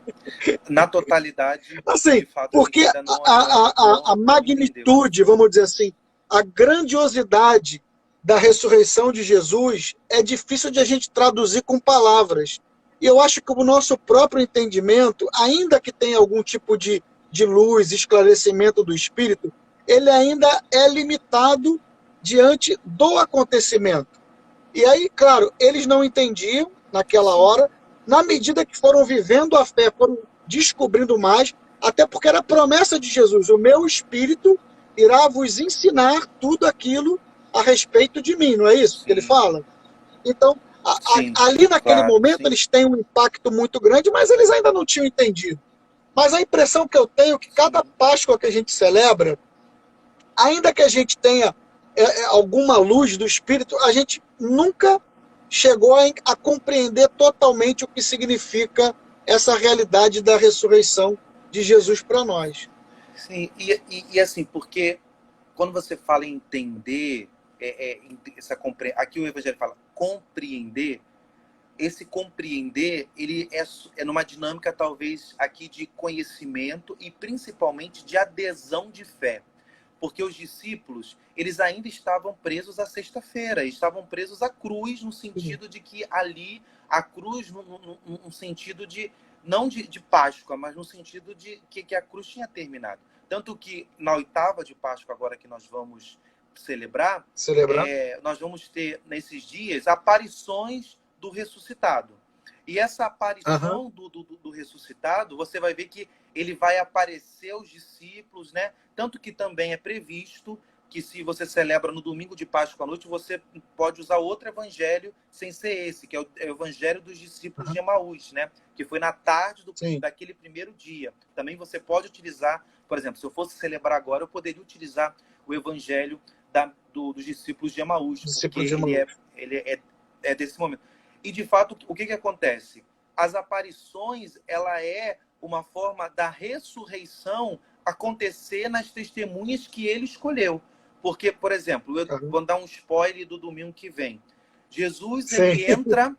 Na totalidade, Assim, de fato, a gente porque ainda a não entendeu. magnitude, vamos dizer assim, a grandiosidade da ressurreição de Jesus é difícil de a gente traduzir com palavras. E eu acho que o nosso próprio entendimento, ainda que tenha algum tipo de luz, esclarecimento do Espírito, ele ainda é limitado diante do acontecimento. E aí, claro, eles não entendiam naquela Sim, hora, na medida que foram vivendo a fé, foram descobrindo mais, até porque era a promessa de Jesus: o meu Espírito irá vos ensinar tudo aquilo a respeito de mim, não é isso que ele sim, fala? Então, sim, ali naquele claro, momento, sim. eles têm um impacto muito grande, mas eles ainda não tinham entendido. Mas a impressão que eu tenho é que cada Sim. Páscoa que a gente celebra, ainda que a gente tenha alguma luz do Espírito, a gente nunca chegou a compreender totalmente o que significa essa realidade da ressurreição de Jesus para nós. Sim, e assim, porque quando você fala em entender, aqui o Evangelho fala compreender, esse compreender, ele é numa dinâmica talvez aqui de conhecimento e principalmente de adesão de fé. Porque os discípulos, eles ainda estavam presos à sexta-feira, estavam presos à cruz, no sentido de que ali, a cruz, no sentido de, não de Páscoa, mas no sentido de que a cruz tinha terminado. Tanto que na oitava de Páscoa, agora que nós vamos celebrar, Celebrar? nós vamos ter, nesses dias, aparições do ressuscitado. E essa Aham. aparição do ressuscitado, você vai ver que ele vai aparecer aos discípulos, né? Tanto que também é previsto que se você celebra no domingo de Páscoa à noite, você pode usar outro evangelho sem ser esse, que é o evangelho dos discípulos de Aham. Emaús, né? Que foi na tarde Sim. daquele primeiro dia. Também você pode utilizar, por exemplo, se eu fosse celebrar agora, eu poderia utilizar o evangelho dos discípulos de Emaús, porque Discípulos de Emaús. é desse momento. E, de fato, o que acontece? As aparições, ela é uma forma da ressurreição acontecer nas testemunhas que ele escolheu. Porque, por exemplo, eu Aham. vou dar um spoiler do domingo que vem. Jesus, Sim. ele entra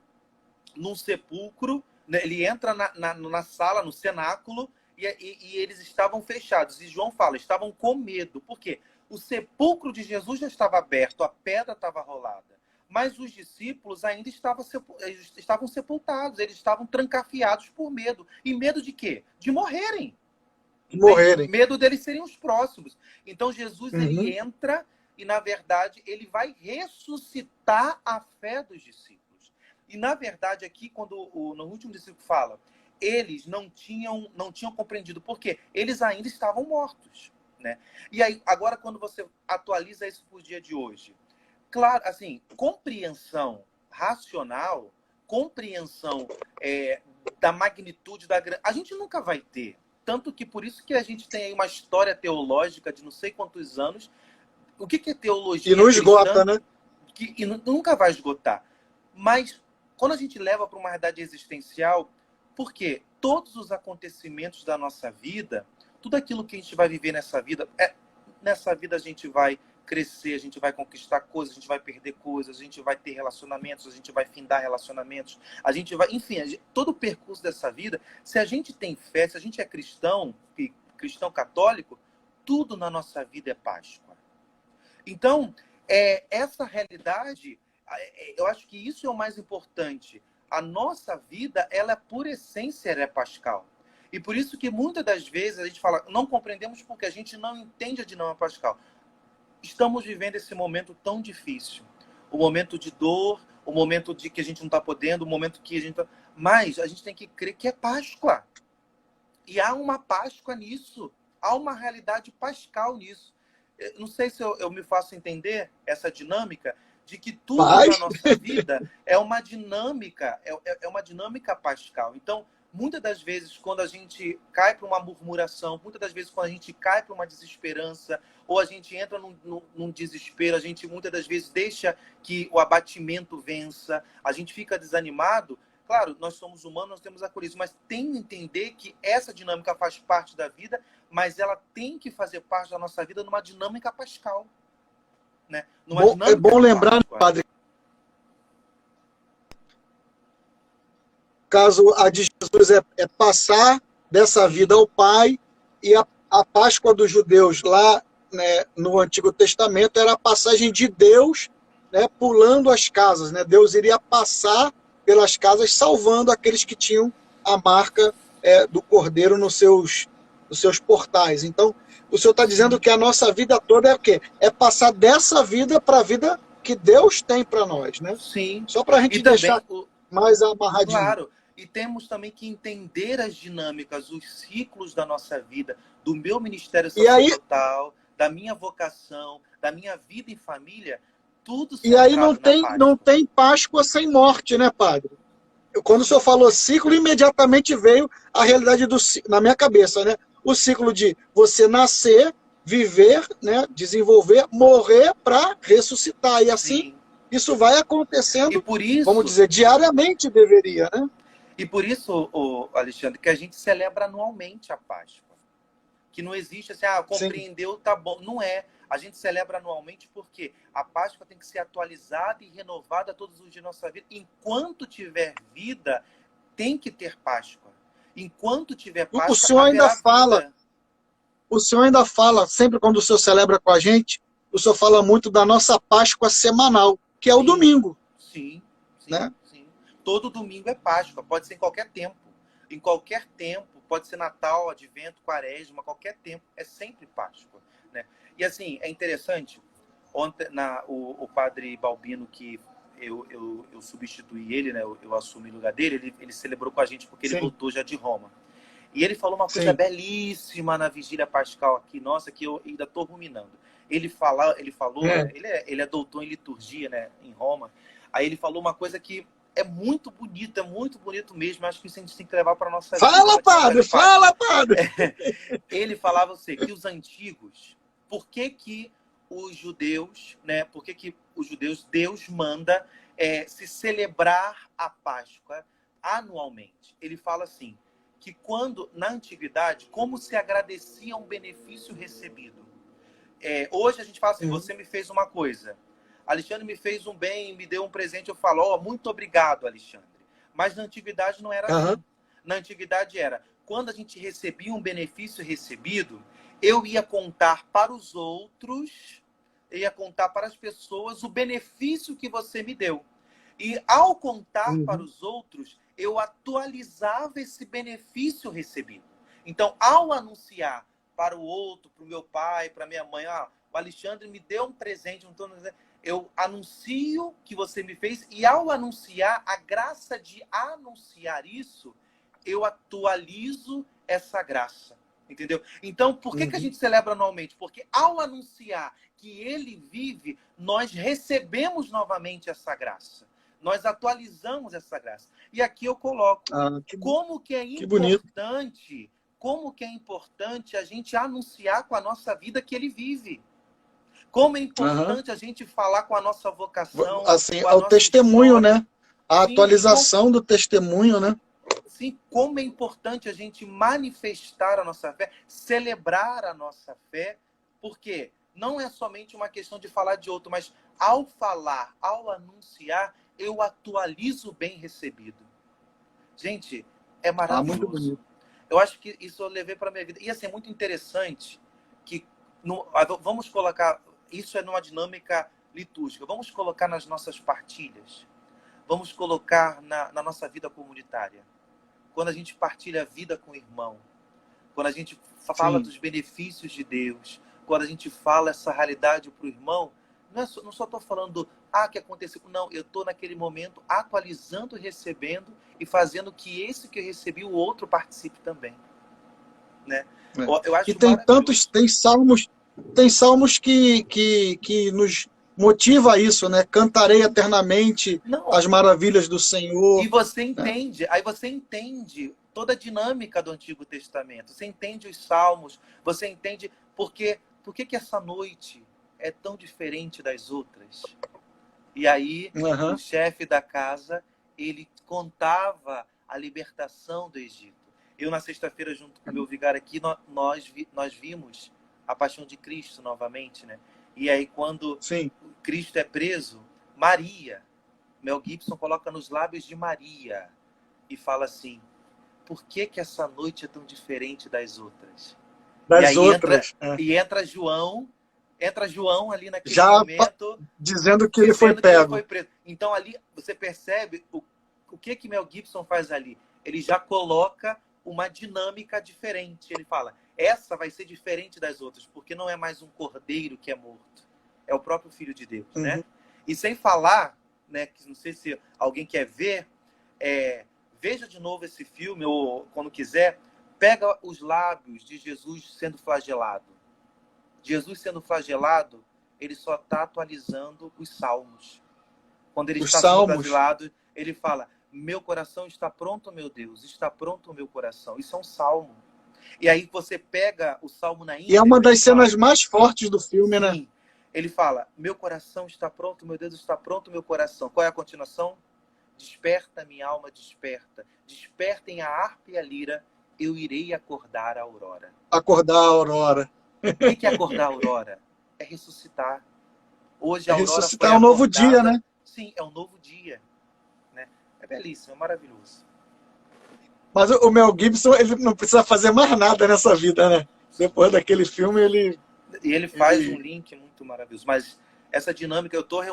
num sepulcro, né? Ele entra na sala, no cenáculo, e eles estavam fechados. E João fala, estavam com medo. Por quê? O sepulcro de Jesus já estava aberto, a pedra estava rolada. Mas os discípulos ainda estavam sepultados, eles estavam trancafiados por medo. E medo de quê? De morrerem. Entende? Morrerem. Medo deles serem os próximos. Então Jesus, Uhum. ele entra e, na verdade, ele vai ressuscitar a fé dos discípulos. E, na verdade, aqui, quando no último discípulo fala, eles não tinham compreendido. Por quê? Eles ainda estavam mortos. Né? E aí, agora, quando você atualiza isso para o dia de hoje, claro, assim, compreensão racional, compreensão da magnitude da grande... A gente nunca vai ter. Tanto que por isso que a gente tem aí uma história teológica de não sei quantos anos. O que é E teologia não esgota, cristã? né? E nunca vai esgotar. Mas quando a gente leva para uma realidade existencial, por quê? Todos os acontecimentos da nossa vida, tudo aquilo que a gente vai viver nessa vida a gente vai crescer, a gente vai conquistar coisas, a gente vai perder coisas, a gente vai ter relacionamentos, a gente vai findar relacionamentos, a gente vai, enfim, todo o percurso dessa vida, se a gente tem fé, se a gente é cristão, cristão católico, tudo na nossa vida é Páscoa. Então, essa realidade, eu acho que isso é o mais importante. A nossa vida, ela, por essência, é pascal. E por isso que muitas das vezes a gente fala, não compreendemos porque a gente não entende a dinâmica pascal. Estamos vivendo esse momento tão difícil. O momento de dor, o momento de que a gente não está podendo, o momento que a gente está... Mas a gente tem que crer que é Páscoa. E há uma Páscoa nisso. Há uma realidade pascal nisso. Eu não sei se eu me faço entender essa dinâmica de que tudo na Paz. nossa vida é uma dinâmica, é uma dinâmica pascal. Então, muitas das vezes, quando a gente cai para uma murmuração, muitas das vezes, quando a gente cai para uma desesperança, ou a gente entra num desespero, a gente muitas das vezes deixa que o abatimento vença, a gente fica desanimado. Claro, nós somos humanos, nós temos a coriza, mas tem que entender que essa dinâmica faz parte da vida, mas ela tem que fazer parte da nossa vida numa dinâmica pascal. Né? Numa É dinâmica bom de lembrar, Páscoa. padre, caso a de Jesus é passar dessa vida ao Pai, e a Páscoa dos judeus lá, né, no Antigo Testamento era a passagem de Deus, né, pulando as casas. Né? Deus iria passar pelas casas salvando aqueles que tinham a marca do Cordeiro nos seus portais. Então, o senhor está dizendo que a nossa vida toda é o quê? É passar dessa vida para a vida que Deus tem para nós, né? Sim. Só para a E gente deixar também, mais amarradinho. claro, e temos também que entender as dinâmicas, os ciclos da nossa vida, do meu ministério E aí, sacerdotal, da minha vocação, da minha vida em família, tudo e aí centrado na não Páscoa. tem Páscoa sem morte, né, padre? Quando o senhor falou ciclo, imediatamente veio a realidade na minha cabeça, né? O ciclo de você nascer, viver, né, desenvolver, morrer para ressuscitar. E assim, Sim. isso vai E acontecendo, por vamos isso, dizer, diariamente deveria, né? Alexandre, que a gente celebra anualmente a Páscoa. Que não existe assim, Sim. compreendeu, tá bom. Não é. A gente celebra anualmente porque a Páscoa tem que ser atualizada e renovada todos os dias da nossa vida. Enquanto tiver vida, tem que ter Páscoa. Enquanto tiver O Páscoa, senhor ainda haverá fala, vida. sempre quando o senhor celebra com a gente, o senhor fala muito da nossa Páscoa semanal, que é o Sim, domingo, sim, sim, né? sim. Todo domingo é Páscoa. Pode ser em qualquer tempo. Em qualquer tempo. Pode ser Natal, Advento, Quaresma, qualquer tempo. É sempre Páscoa. Né? E assim, é interessante. Ontem, o padre Balbino, que eu substituí ele, né? Eu assumi o lugar dele, ele celebrou com a gente porque ele Sim, voltou já de Roma. E ele falou uma coisa sim. belíssima na Vigília Pascal aqui, nossa, que eu ainda estou ruminando. Ele falou, É. ele é doutor em liturgia, né, em Roma. Aí ele falou uma coisa que é muito bonito mesmo. Acho que isso a gente tem que levar para a nossa vida. Fala, Vou te falar padre, de Páscoa. fala, padre. Ele falava assim, que os antigos, por que os judeus, né? Por que os judeus, Deus manda se celebrar a Páscoa anualmente? Ele fala assim, que quando, na antiguidade, como se agradecia um benefício recebido. Hoje a gente fala assim, Uhum. você me fez uma coisa. Alexandre me fez um bem, me deu um presente, eu falo, muito obrigado, Alexandre. Mas na antiguidade não era Aham. assim. Na antiguidade era, quando a gente recebia um benefício recebido, eu ia contar para os outros, eu ia contar para as pessoas o benefício que você me deu. E ao contar para Uhum. os outros, eu atualizava esse benefício recebido. Então, ao anunciar para o outro, para o meu pai, para minha mãe, o Alexandre me deu um presente, eu anuncio que você me fez, e ao anunciar, a graça de anunciar isso, eu atualizo essa graça. Entendeu? Então, por que a Uhum. gente celebra anualmente? Porque ao anunciar que ele vive, nós recebemos novamente essa graça. Nós atualizamos essa graça. E aqui eu coloco Ah, como que é que bonito. importante, como que é importante a gente anunciar com a nossa vida que ele vive. Como é Aham. importante a gente falar com a nossa vocação, Assim, com a ao nossa testemunho, história. né? A Sim, atualização do testemunho, né? sim, como é importante a gente manifestar a nossa fé, celebrar a nossa fé, porque não é somente uma questão de falar de outro, mas ao falar, ao anunciar, eu atualizo o bem recebido. Gente, é Ah, muito maravilhoso. bonito. Eu acho que isso eu levei para a minha vida. E assim, é muito interessante que vamos colocar, isso é numa dinâmica litúrgica, vamos colocar nas nossas partilhas, vamos colocar na nossa vida comunitária. Quando a gente partilha a vida com o irmão, quando a gente fala Sim. dos benefícios de Deus, quando a gente fala essa realidade para o irmão, não só estou falando que aconteceu. Não, eu estou naquele momento atualizando, recebendo e fazendo que esse que eu recebi, o outro participe também. Né? É. Eu E acho tem maravilhoso. salmos que nos motiva a isso, né? Cantarei eternamente Não, as maravilhas do e Senhor, você né? entende, aí você entende toda a dinâmica do Antigo Testamento, você entende os salmos, você entende por que essa noite é tão diferente das outras. E aí o Aham. chefe da casa, ele contava a libertação do Egito. Eu, na sexta-feira, junto com o meu vigário aqui, nós vimos a paixão de Cristo novamente, né? E aí, quando Sim. Cristo é preso, Maria, Mel Gibson coloca nos lábios de Maria e fala assim: por que que essa noite é tão diferente das outras? E Das aí entra, outras. É. e entra João ali naquele Já momento, dizendo que ele foi dizendo que ele pego. foi preso. Então ali você percebe o que Mel Gibson faz ali. Ele já coloca uma dinâmica diferente. Ele fala: essa vai ser diferente das outras, porque não é mais um cordeiro que é morto, é o próprio Filho de Deus, né? Uhum. E sem falar, né, que não sei se alguém quer ver, veja de novo esse filme, ou quando quiser, pega os lábios de Jesus sendo flagelado. Jesus sendo flagelado, ele só está atualizando os salmos. Quando ele Os está sendo salmos. flagelado, ele fala: meu coração está pronto, meu Deus, está pronto o meu coração. Isso é um salmo. E aí você pega o salmo na E é íntegra, uma ele das fala, cenas mais fortes do filme, né? sim, ele fala: meu coração está pronto, meu Deus, está pronto o meu coração. Qual é a continuação? Desperta, minha alma, desperta. Despertem a harpa e a lira, eu irei acordar a aurora. Acordar a aurora. O que é acordar a aurora? É ressuscitar. Hoje É a aurora foi ressuscitar um novo dia, acordada. né? Sim, é um novo dia. Né? É belíssimo, é maravilhoso. Mas o Mel Gibson, ele não precisa fazer mais nada nessa vida, né? Depois daquele filme, E ele faz um ele... link muito maravilhoso. Mas essa dinâmica eu estou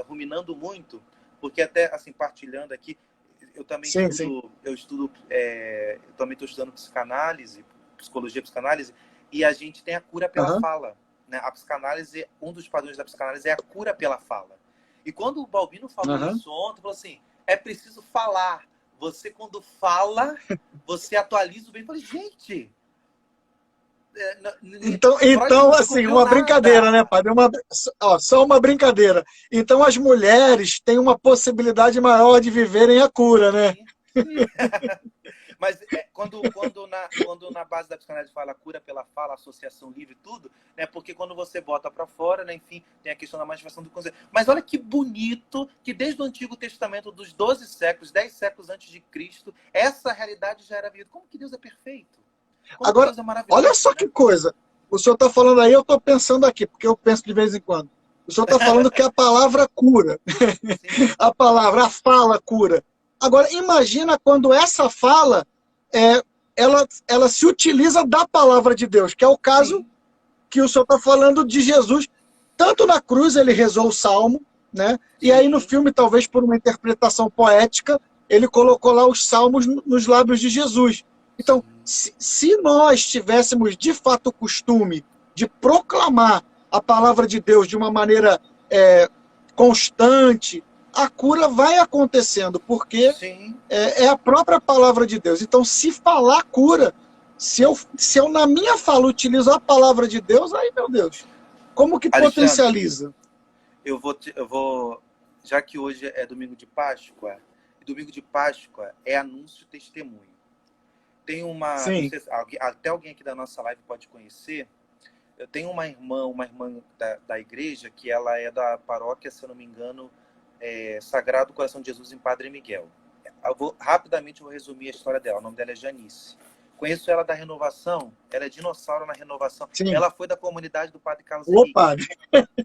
ruminando muito, porque até assim, partilhando aqui, eu também Sim, sim. eu também estou estudando psicanálise, psicologia e psicanálise, e a gente tem a cura pela Aham, fala. Né? A psicanálise, um dos padrões da psicanálise é a cura pela fala. E quando o Balbino falou aham. isso ontem, falou assim: é preciso falar. Você, quando fala, você atualiza o bem. Eu falei: gente, Freud Então, não assim, descobriu uma brincadeira, né, nada. padre? Ó, só uma brincadeira. Então, as mulheres têm uma possibilidade maior de viverem a cura, né? Sim, sim. Mas quando na base da psicanálise fala cura pela fala, associação livre, tudo, né? Porque quando você bota para fora, né? Enfim, tem a questão da manifestação do conceito. Mas olha que bonito que desde o Antigo Testamento, dos 12 séculos, 10 séculos antes de Cristo, essa realidade já era vivida. Como que Deus é perfeito? Como que Agora, Deus é olha maravilhoso, só que né? coisa. O senhor está falando aí, eu estou pensando aqui, porque eu penso de vez em quando. O senhor está falando que a palavra cura, Sim, a palavra, a fala cura. Agora, imagina quando essa fala, é, ela se utiliza da palavra de Deus, que é o caso sim, que o senhor está falando de Jesus. Tanto na cruz ele rezou o salmo, né? E aí no sim, filme, talvez por uma interpretação poética, ele colocou lá os salmos nos lábios de Jesus. Então, sim. se nós tivéssemos de fato o costume de proclamar a palavra de Deus de uma maneira constante, a cura vai acontecendo, porque Sim. é a própria palavra de Deus. Então, se falar cura, se eu na minha fala utilizo a palavra de Deus, aí, meu Deus, como que Alexandre, potencializa? já que hoje é domingo de Páscoa, e domingo de Páscoa é anúncio e testemunho. Tem não Sim. sei se até alguém aqui da nossa live pode conhecer. Eu tenho uma irmã da igreja que ela é da paróquia, se eu não me engano, Sagrado Coração de Jesus em Padre Miguel. Rapidamente eu vou resumir a história dela. O nome dela é Janice. Conheço ela da Renovação, ela é dinossauro na Renovação. Sim. Ela foi da comunidade do Padre Carlos Ô, Henrique, padre.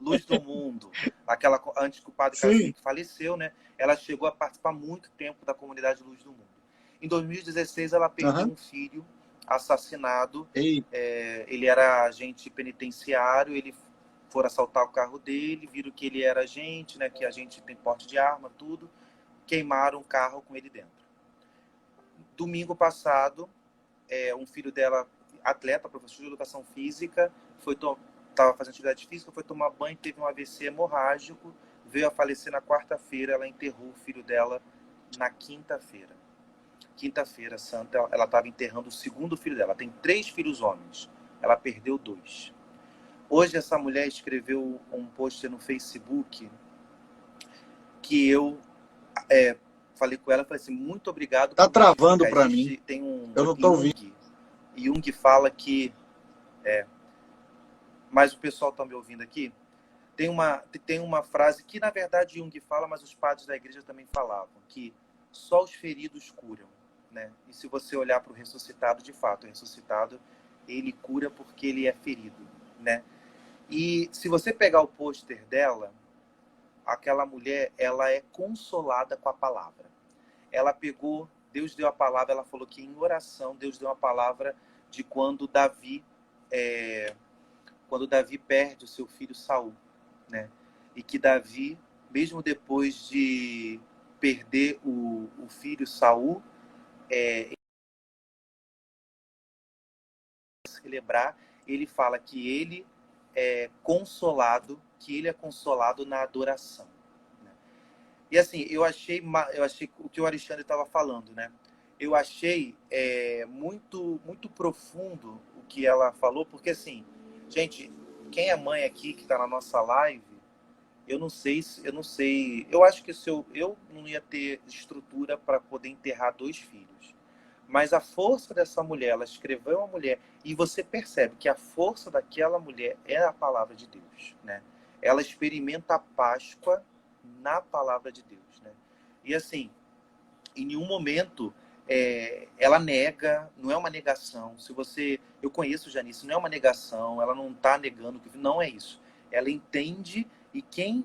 Luz do Mundo, aquela antes que o Padre Carlos Sim. Henrique faleceu, né? Ela chegou a participar muito tempo da comunidade Luz do Mundo. Em 2016 ela perdeu Aham. um filho assassinado. Ei. Ele era agente penitenciário, ele foram assaltar o carro dele, viram que ele era agente, né? Que a gente tem porte de arma, tudo. Queimaram o carro com ele dentro. Domingo passado, um filho dela, atleta, professor de educação física, estava fazendo atividade física, foi tomar banho, teve um AVC hemorrágico, veio a falecer na quarta-feira, ela enterrou o filho dela na quinta-feira. Quinta-feira santa, ela estava enterrando o segundo filho dela. Ela tem 3 filhos homens, ela perdeu 2. Hoje essa mulher escreveu um post no Facebook que eu falei com ela, falei assim, muito obrigado Tá por me travando edificar. para mim. Tem um Eu não tô ouvindo. Jung fala que mas o pessoal está me ouvindo aqui. Tem uma frase que, na verdade, Jung fala, mas os padres da igreja também falavam, que só os feridos curam. Né? E se você olhar para o ressuscitado, de fato, o ressuscitado, ele cura porque ele é ferido. Né? E se você pegar o pôster dela, aquela mulher, ela é consolada com a palavra. ela pegou, Deus deu a palavra, ela falou que em oração Deus deu a palavra de quando Davi perde o seu filho Saul, né? E que Davi, mesmo depois de perder o filho Saul, celebrar, ele fala que ele é consolado, na adoração. Né? E assim, eu achei o que o Alexandre estava falando, né? Eu achei muito, muito profundo o que ela falou, porque assim, gente, quem é mãe aqui que está na nossa live, eu não sei, eu acho que eu não ia ter estrutura para poder enterrar 2 filhos. Mas a força dessa mulher, ela escreveu uma mulher, e você percebe que a força daquela mulher é a palavra de Deus, né? Ela experimenta a Páscoa na palavra de Deus, né? E assim, em nenhum momento ela nega, não é uma negação. Eu conheço Janice, não é uma negação, ela não está negando, não é isso. Ela entende, e quem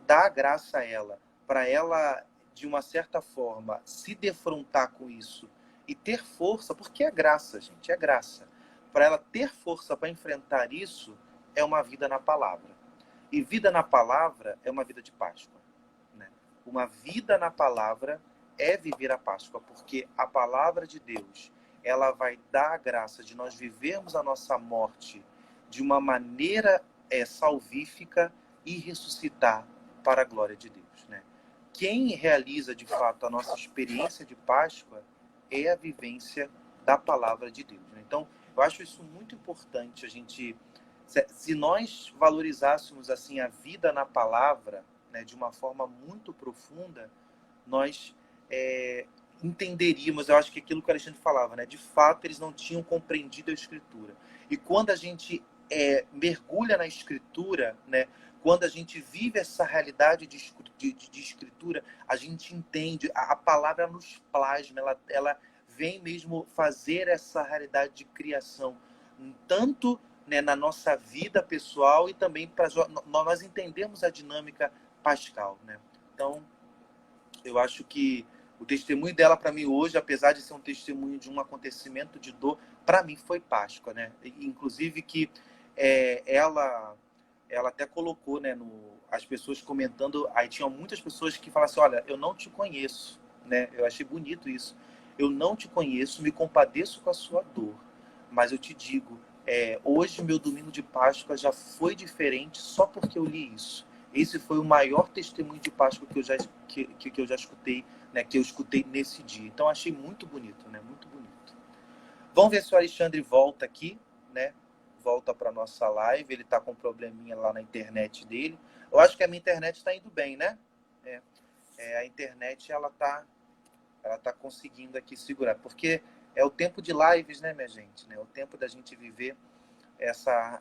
dá a graça a ela, para ela, de uma certa forma, se defrontar com isso e ter força, porque é graça, gente, é graça. Para ela ter força para enfrentar isso, é uma vida na palavra. E vida na palavra é uma vida de Páscoa, né? Uma vida na palavra é viver a Páscoa, porque a palavra de Deus, ela vai dar a graça de nós vivermos a nossa morte de uma maneira salvífica e ressuscitar para a glória de Deus, né? Quem realiza, de fato, a nossa experiência de Páscoa é a vivência da palavra de Deus, né? Então, eu acho isso muito importante, a gente... Se nós valorizássemos assim a vida na palavra, né, de uma forma muito profunda, nós entenderíamos, eu acho que aquilo que o Alexandre falava, né? De fato, eles não tinham compreendido a Escritura. E quando a gente mergulha na Escritura, né? Quando a gente vive essa realidade de Escritura, a gente entende, a palavra nos plasma, ela vem mesmo fazer essa realidade de criação, tanto, né, na nossa vida pessoal, e também para nós entendermos a dinâmica pascal, né? Então, eu acho que o testemunho dela para mim hoje, apesar de ser um testemunho de um acontecimento de dor, para mim foi Páscoa, né? Inclusive que ela até colocou, né, as pessoas comentando, aí tinham muitas pessoas que falavam assim, olha, eu não te conheço, né? Eu achei bonito isso. Eu não te conheço, me compadeço com a sua dor, mas eu te digo, hoje meu domingo de Páscoa já foi diferente só porque eu li isso. Esse foi o maior testemunho de Páscoa que eu já escutei, né, que eu escutei nesse dia. Então, achei muito bonito, né? Muito bonito. Vamos ver se o Alexandre volta aqui, né? Volta para nossa live. Ele está com um probleminha lá na internet dele. Eu acho que a minha internet está indo bem, né? A internet, ela tá conseguindo aqui segurar. Porque é o tempo de lives, né, minha gente? Né? O tempo da gente viver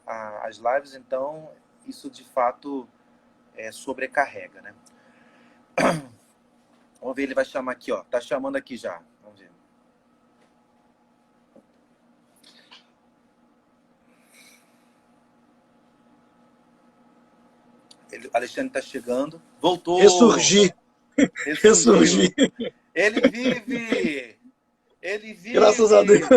as lives. Então, isso, de fato... sobrecarrega, né? Vamos ver, ele vai chamar aqui, ó. Tá chamando aqui já. Vamos ver. Alexandre tá chegando. Voltou! Ressurgi. Ele vive! Ele vive! Graças a Deus.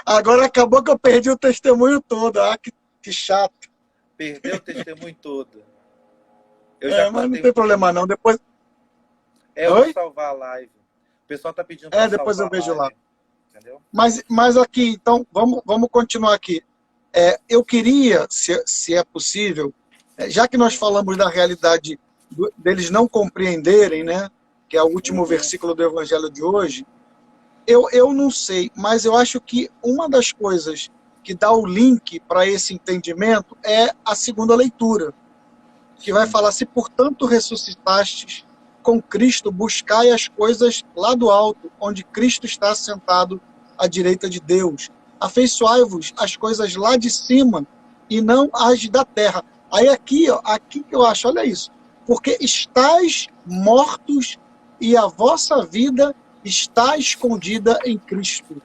Agora acabou que eu perdi o testemunho todo. Ah, que chato. Perdeu o testemunho todo. Mas não tem problema não. Depois... eu vou salvar a live. O pessoal tá pedindo para depois eu vejo lá. Entendeu? Mas aqui, então, vamos continuar aqui. Eu queria, se é possível, já que nós falamos da realidade deles não compreenderem, né, que é o último versículo do Evangelho de hoje, eu não sei, mas eu acho que uma das coisas que dá o link para esse entendimento é a segunda leitura, que vai falar, se portanto ressuscitastes com Cristo, buscai as coisas lá do alto, onde Cristo está sentado à direita de Deus. Afeiçoai-vos as coisas lá de cima e não as da terra. Aí aqui que eu acho, olha isso, porque estáis mortos e a vossa vida está escondida em Cristo.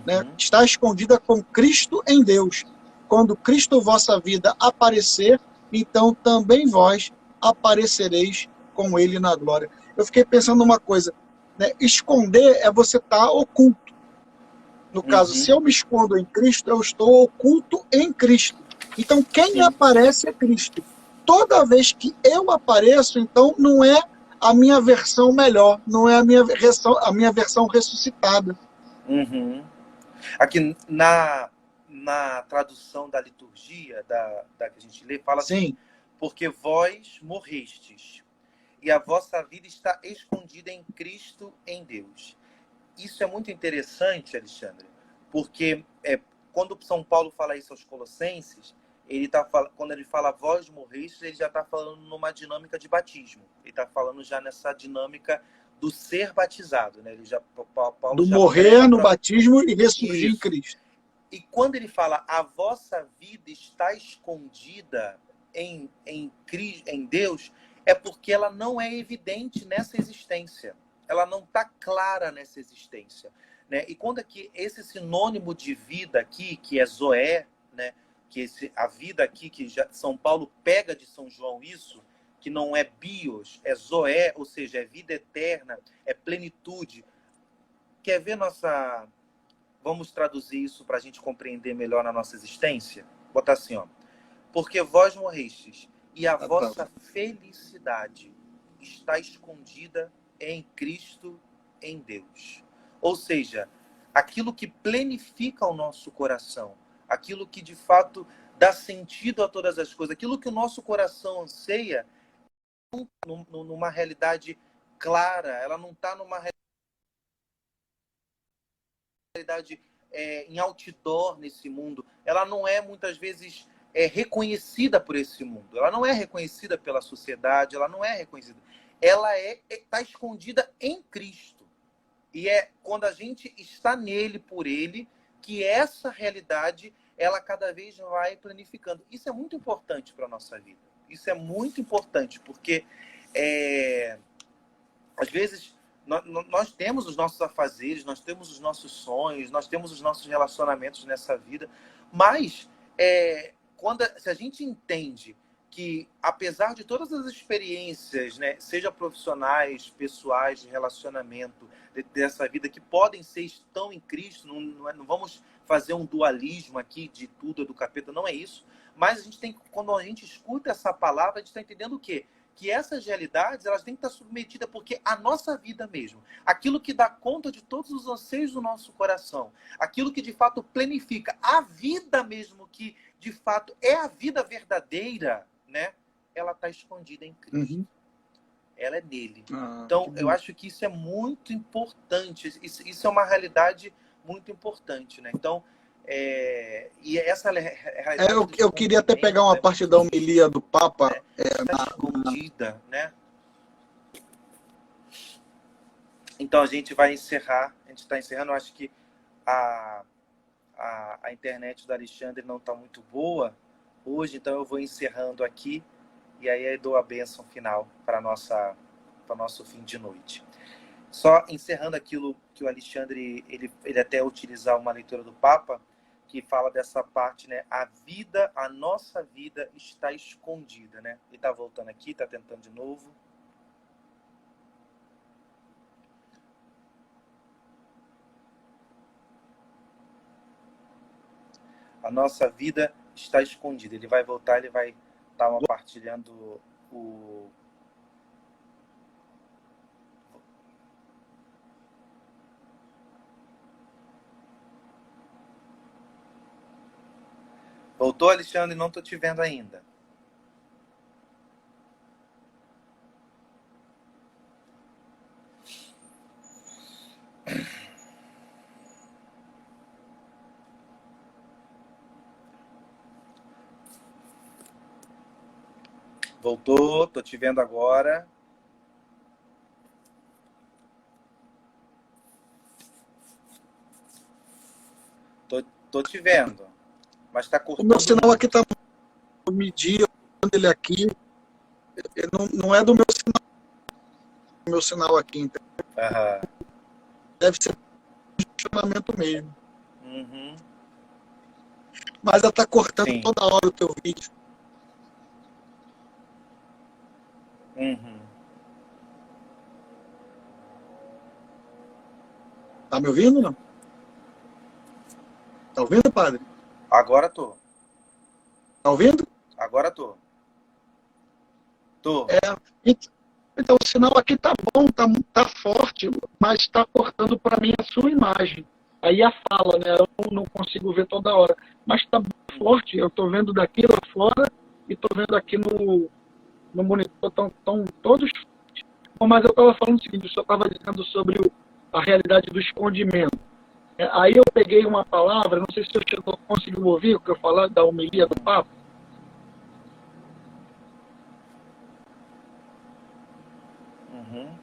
Né? Está escondida com Cristo em Deus. Quando Cristo vossa vida aparecer, então também vós aparecereis com ele na glória. eu fiquei pensando numa coisa, né? Esconder é você estar oculto. No caso, se eu me escondo em Cristo, eu estou oculto em Cristo. Então, quem Sim. aparece é Cristo. Toda vez que eu apareço, então, não é a minha versão melhor, não é a minha versão ressuscitada. Uhum. Aqui na tradução da liturgia, da que a gente lê, fala assim: Sim. porque vós morrestes, e a vossa vida está escondida em Cristo, em Deus. Isso é muito interessante, Alexandre, porque quando São Paulo fala isso aos Colossenses, quando ele fala vós morrestes, ele já está falando numa dinâmica de batismo. Ele está falando já nessa dinâmica do ser batizado, né? Paulo Do já morrer prega no para batismo e ressurgir em isso. Cristo. E quando ele fala a vossa vida está escondida em Deus, é porque ela não é evidente nessa existência. Ela não está clara nessa existência. Né? E quando aqui, esse sinônimo de vida aqui, que é zoé, né? A vida aqui, que São Paulo pega de São João isso, que não é bios, é zoé, ou seja, é vida eterna, é plenitude. Quer ver nossa... Vamos traduzir isso para a gente compreender melhor na nossa existência? Botar assim, ó. Porque vós morrestes, e a vossa felicidade está escondida em Cristo, em Deus. Ou seja, aquilo que plenifica o nosso coração, aquilo que de fato dá sentido a todas as coisas, aquilo que o nosso coração anseia, numa realidade clara, ela não está numa realidade em outdoor nesse mundo. Ela não é, muitas vezes, reconhecida por esse mundo. Ela não é reconhecida pela sociedade, ela não é reconhecida. Ela está escondida em Cristo. E é quando a gente está nele, por ele, que essa realidade, ela cada vez vai planificando. Isso é muito importante para a nossa vida. Isso é muito importante, porque às vezes nós temos os nossos afazeres, nós temos os nossos sonhos, nós temos os nossos relacionamentos nessa vida, mas se a gente entende que, apesar de todas as experiências, né, seja profissionais, pessoais, de relacionamento, dessa vida, que podem ser, estão em Cristo, não vamos fazer um dualismo aqui de tudo é do capeta, não é isso, mas a gente tem, quando a gente escuta essa palavra, a gente está entendendo o quê? Que essas realidades, elas têm que estar submetidas, porque a nossa vida mesmo, aquilo que dá conta de todos os anseios do nosso coração, aquilo que de fato planifica a vida mesmo, que de fato é a vida verdadeira, né? Ela está escondida em Cristo. Uhum. Ela é nele. Então, eu acho que isso é muito importante. Isso é uma realidade muito importante, né? Então, e essa realidade eu queria até pegar uma parte da homilia do Papa. Está escondida, né? Então, a gente vai encerrar. A gente está encerrando. Eu acho que a internet do Alexandre não está muito boa hoje, então eu vou encerrando aqui e aí eu dou a bênção final para o nosso fim de noite. Só encerrando aquilo que o Alexandre, ele até utilizar uma leitura do Papa, que fala dessa parte, né? A nossa vida está escondida, né? Ele está voltando aqui, está tentando de novo. A nossa vida está escondida. Ele vai voltar, ele vai estar compartilhando o... Voltou, Alexandre? Não estou te vendo ainda. Voltou, estou te vendo agora. Tô te vendo, mas está cortando. O meu sinal aqui está no medir, ele aqui. Não é do meu sinal. O meu sinal aqui, entendeu? Uhum. Deve ser um funcionamento mesmo. Uhum. Mas ela está cortando Sim. toda hora o teu vídeo. Uhum. Tá me ouvindo, não? Tá ouvindo, padre? Agora tô. Tá ouvindo? Agora tô. Tô. É, então o sinal aqui tá bom, tá forte, mas está cortando para mim a sua imagem. Aí a fala, né? Eu não consigo ver toda hora. Mas está forte, eu estou vendo daqui lá fora e estou vendo aqui no monitor, estão todos. Bom, mas eu estava falando o seguinte, eu só estava dizendo sobre a realidade do escondimento. Aí eu peguei uma palavra, não sei se você conseguiu ouvir o que eu falei da homilia do Papa. Uhum.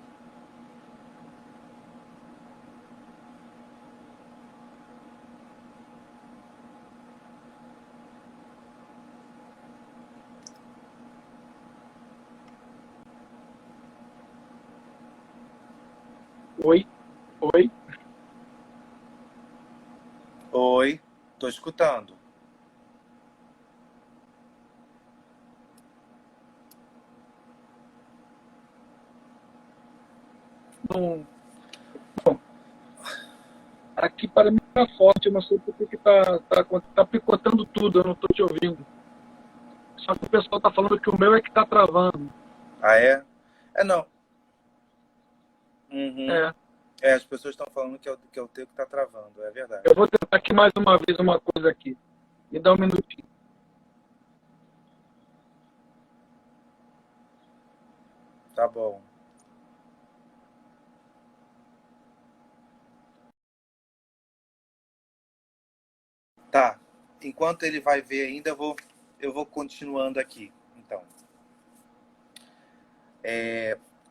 Oi, oi. Oi, tô escutando. Não, aqui para mim está forte, eu não sei por que tá picotando tudo, eu não estou te ouvindo. Só que o pessoal está falando que o meu é que está travando. Ah, é? É, não. Uhum. É, É, as pessoas estão falando que é o teu que tá travando, é eu verdade. vou tentar aqui mais uma vez uma coisa aqui. Me dá um minutinho. Tá bom. Tá. Enquanto ele vai ver ainda, eu vou continuando aqui. Então,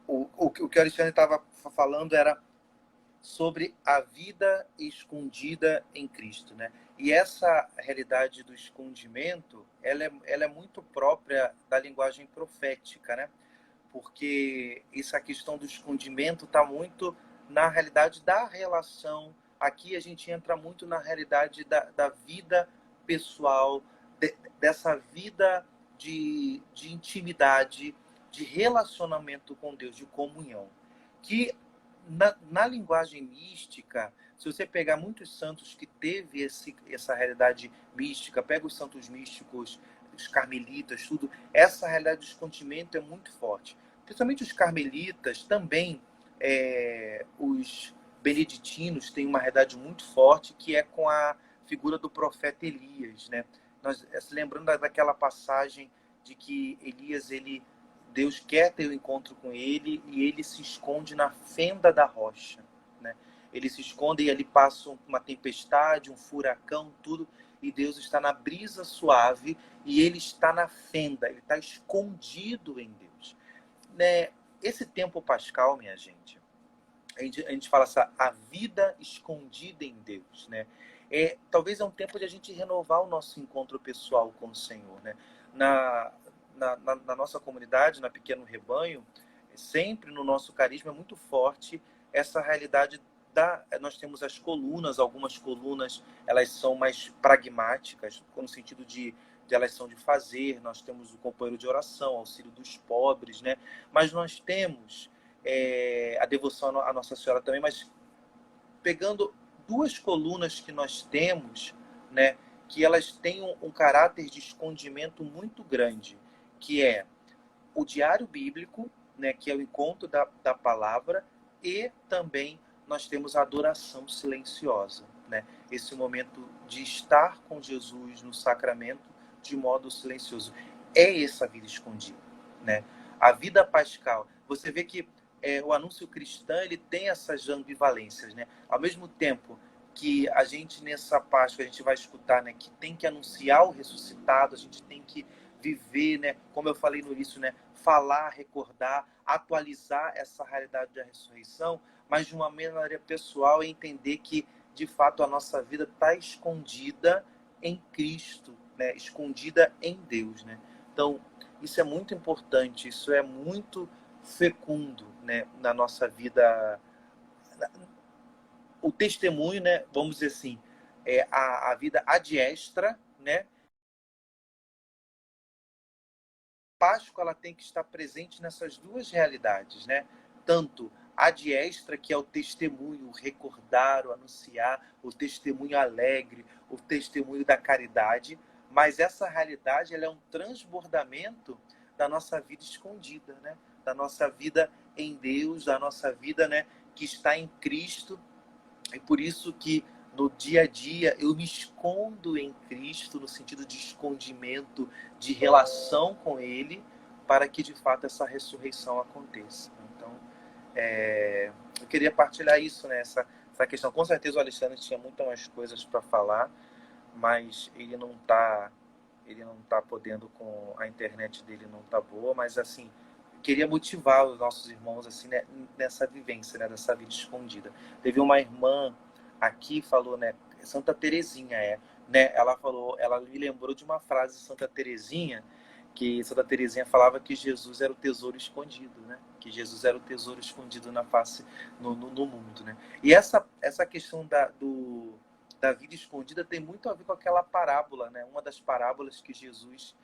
o que o Alexandre estava falando era sobre a vida escondida em Cristo, né? E essa realidade do escondimento, ela é muito própria da linguagem profética, né? Porque essa questão do escondimento está muito na realidade da relação. Aqui a gente entra muito na realidade da vida pessoal, dessa vida de intimidade, de relacionamento com Deus, de comunhão. Que na linguagem mística, se você pegar muitos santos que teve essa realidade mística, pega os santos místicos, os carmelitas, tudo, essa realidade do escondimento é muito forte. Principalmente os carmelitas, também os beneditinos têm uma realidade muito forte, que é com a figura do profeta Elias, né? Nós, lembrando daquela passagem de que Elias, Deus quer ter o um encontro com ele e ele se esconde na fenda da rocha, né? Ele se esconde e ali passa uma tempestade, um furacão, tudo, e Deus está na brisa suave e ele está na fenda, ele está escondido em Deus, né? Esse tempo pascal, minha gente, a gente fala assim, a vida escondida em Deus, né? Talvez é um tempo de a gente renovar o nosso encontro pessoal com o Senhor, né? Na nossa comunidade, na Pequeno Rebanho, sempre no nosso carisma é muito forte essa realidade nós temos as colunas, algumas colunas, elas são mais pragmáticas, no sentido de elas são de fazer, nós temos o companheiro de oração, auxílio dos pobres, né? Mas nós temos a devoção à Nossa Senhora também, mas pegando duas colunas que nós temos, né, que elas têm um caráter de escondimento muito grande, que é o diário bíblico, né, que é o encontro da palavra, e também nós temos a adoração silenciosa, né? Esse momento de estar com Jesus no sacramento de modo silencioso. É essa vida escondida, né? A vida pascal. Você vê que o anúncio cristão, ele tem essas ambivalências, né? Ao mesmo tempo que a gente nessa Páscoa a gente vai escutar, né, que tem que anunciar o ressuscitado, a gente tem que viver, né, como eu falei no início, né, falar, recordar, atualizar essa realidade da ressurreição, mas de uma maneira pessoal, e entender que de fato a nossa vida está escondida em Cristo, né, escondida em Deus, né? Então isso é muito importante, isso é muito fecundo, né, na nossa vida. O testemunho, né, vamos dizer assim, a vida adiestra, né? Páscoa ela tem que estar presente nessas duas realidades, né? Tanto ad extra, que é o testemunho, o recordar, o anunciar, o testemunho alegre, o testemunho da caridade, mas essa realidade ela é um transbordamento da nossa vida escondida, né? Da nossa vida em Deus, da nossa vida, né, que está em Cristo. E por isso que no dia a dia eu me escondo em Cristo, no sentido de escondimento, de relação com Ele, para que de fato essa ressurreição aconteça. Então, eu queria partilhar isso, né? Essa questão. Com certeza o Alexandre tinha muitas mais coisas para falar, mas ele não tá podendo, com a internet dele não tá boa, mas assim, queria motivar os nossos irmãos assim, né, nessa vivência, né, dessa vida escondida. Teve uma irmã aqui falou, né, Santa Teresinha né, ela falou, ela me lembrou de uma frase de Santa Teresinha, que Santa Teresinha falava que Jesus era o tesouro escondido, né? Que Jesus era o tesouro escondido na face, no mundo, né? E essa questão da vida escondida tem muito a ver com aquela parábola, né? Uma das parábolas que Jesus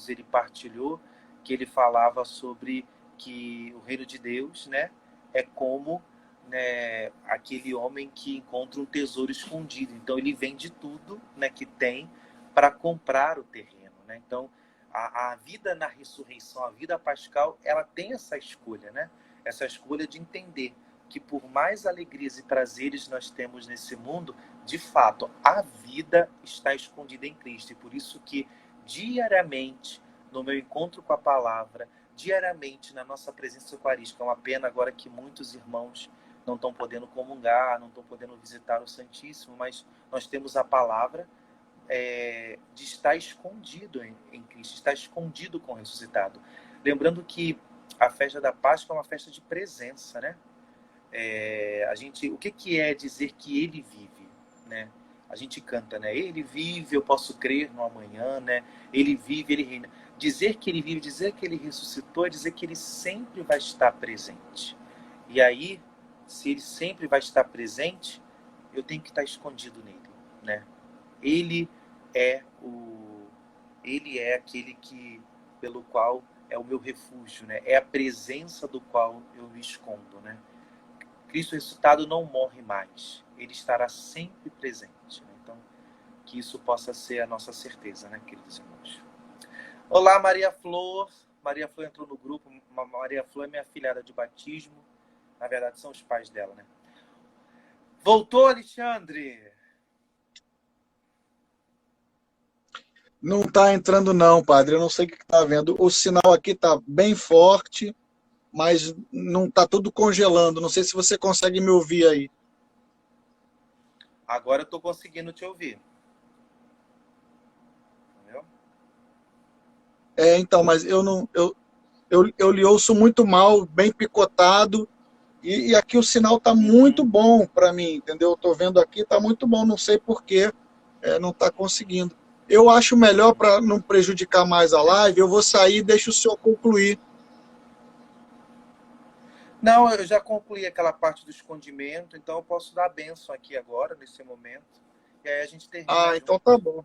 ele partilhou, que ele falava sobre que o reino de Deus, né, é como, né, aquele homem que encontra um tesouro escondido. Então ele vende tudo, né, que tem para comprar o terreno, né? Então a vida na ressurreição, a vida pascal, ela tem essa escolha, né? Essa escolha de entender que por mais alegrias e prazeres nós temos nesse mundo, de fato, a vida está escondida em Cristo. E por isso que diariamente, no meu encontro com a palavra, diariamente na nossa presença eucarística, é uma pena agora que muitos irmãos não estão podendo comungar, não estão podendo visitar o Santíssimo, mas nós temos a palavra de estar escondido em Cristo, estar escondido com o ressuscitado. Lembrando que a festa da Páscoa é uma festa de presença, né? O que é dizer que ele vive, né? A gente canta, né? Ele vive, eu posso crer no amanhã, né? Ele vive, ele reina. Dizer que ele vive, dizer que ele ressuscitou, é dizer que ele sempre vai estar presente. E aí, se ele sempre vai estar presente, eu tenho que estar escondido nele, né? Ele é aquele pelo qual é o meu refúgio, né? É a presença do qual eu me escondo, né? Cristo ressuscitado não morre mais. Ele estará sempre presente, né? Então, que isso possa ser a nossa certeza, né, queridos irmãos? Olá, Maria Flor. Maria Flor entrou no grupo. Maria Flor é minha afilhada de batismo. Na verdade, são os pais dela, né? Voltou, Alexandre? Não está entrando não, padre. Eu não sei o que está vendo. O sinal aqui está bem forte, mas não está tudo congelando. Não sei se você consegue me ouvir aí. Agora eu estou conseguindo te ouvir. Entendeu? Então, mas eu não, eu lhe ouço muito mal, bem picotado, e aqui o sinal está muito bom para mim, entendeu? Eu estou vendo aqui, está muito bom, não sei por que não está conseguindo. Eu acho melhor, para não prejudicar mais a live, eu vou sair e deixo o senhor concluir. Não, eu já concluí aquela parte do escondimento, então eu posso dar a bênção aqui agora, nesse momento. E aí a gente termina Ah, junto. então tá bom.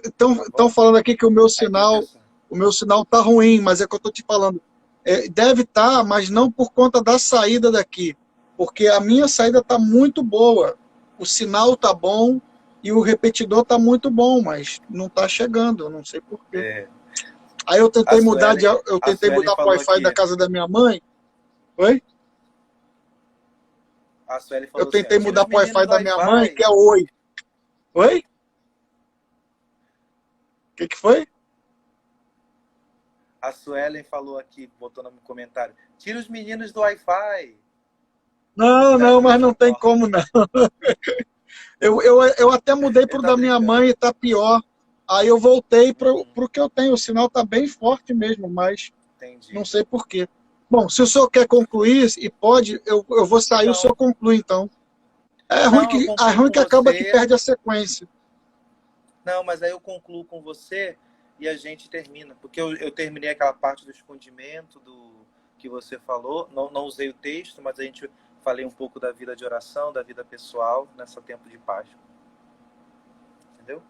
Estão Tá bom? falando aqui que Aí pro pessoal. o meu sinal tá ruim, mas é que eu tô te falando. Deve estar, mas não por conta da saída daqui, porque a minha saída tá muito boa. O sinal tá bom e o repetidor tá muito bom, mas não tá chegando, eu não sei por quê. É, Aí eu a tentei mudar Suelen, eu a tentei Suelen mudar o falou Wi-Fi da aqui. casa da minha mãe. A Suelen Eu falou assim, ó, tentei tira mudar os o Wi-Fi meninos do da minha mãe, que Wi-Fi. é Oi. Oi? O que foi? A Suelen falou aqui, botou no comentário, tira os meninos do Wi-Fi. Não, Cuidado não, que mas eles não não tem cortam. como não. Eu até mudei Ele pro tá da minha brincando. mãe e tá pior. Aí eu voltei pro que eu tenho. O sinal tá bem forte mesmo, mas não Entendi. sei por quê. Bom, se o senhor quer concluir e pode, eu vou sair, o senhor Não, conclui então. não, eu É concluo ruim com que acaba que você. perde a sequência. Não, mas aí eu concluo com você e a gente termina. Porque eu terminei aquela parte do escondimento, do que você falou. Não usei o texto, mas a gente falei um pouco da vida de oração, da vida pessoal, nessa tempo de Páscoa. Entendeu?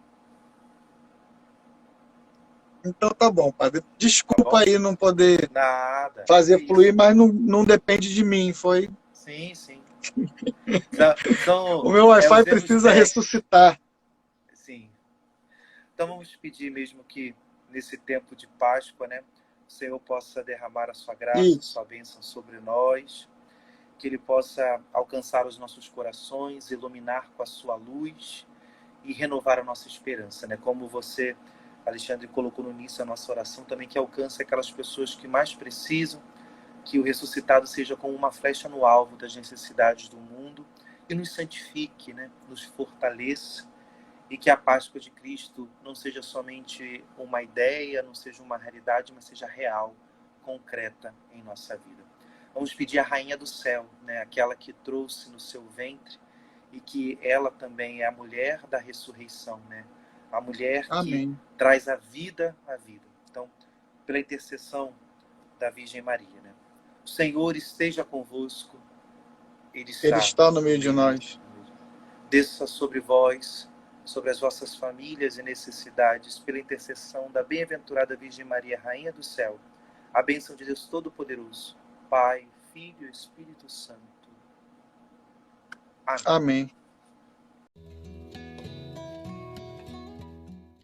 Então tá bom, padre. Tá Desculpa bom? aí não poder Nada. Que fazer fluir, isso. mas não depende de mim. Foi. Sim, sim. São O meu os Wi-Fi erros precisa técnicos. ressuscitar. Sim. Então vamos pedir mesmo que nesse tempo de Páscoa, né, o Senhor possa derramar a sua graça, a Isso. sua bênção sobre nós, que Ele possa alcançar os nossos corações, iluminar com a sua luz e renovar a nossa esperança, né? Como você, Alexandre, colocou no início a nossa oração também, que alcance aquelas pessoas que mais precisam, que o ressuscitado seja como uma flecha no alvo das necessidades do mundo e nos santifique, né? Nos fortaleça, e que a Páscoa de Cristo não seja somente uma ideia, não seja uma realidade, mas seja real, concreta em nossa vida. Vamos pedir à Rainha do Céu, né? Aquela que trouxe no seu ventre, e que ela também é a mulher da ressurreição, né? A mulher que Amém. traz a vida à vida. Então, pela intercessão da Virgem Maria, né? O Senhor esteja convosco, Ele Ele está está no no meio de meio. nós. Desça sobre vós, sobre as vossas famílias e necessidades, pela intercessão da bem-aventurada Virgem Maria, Rainha do Céu, a bênção de Deus Todo-Poderoso, Pai, Filho e Espírito Santo. Amém. Amém.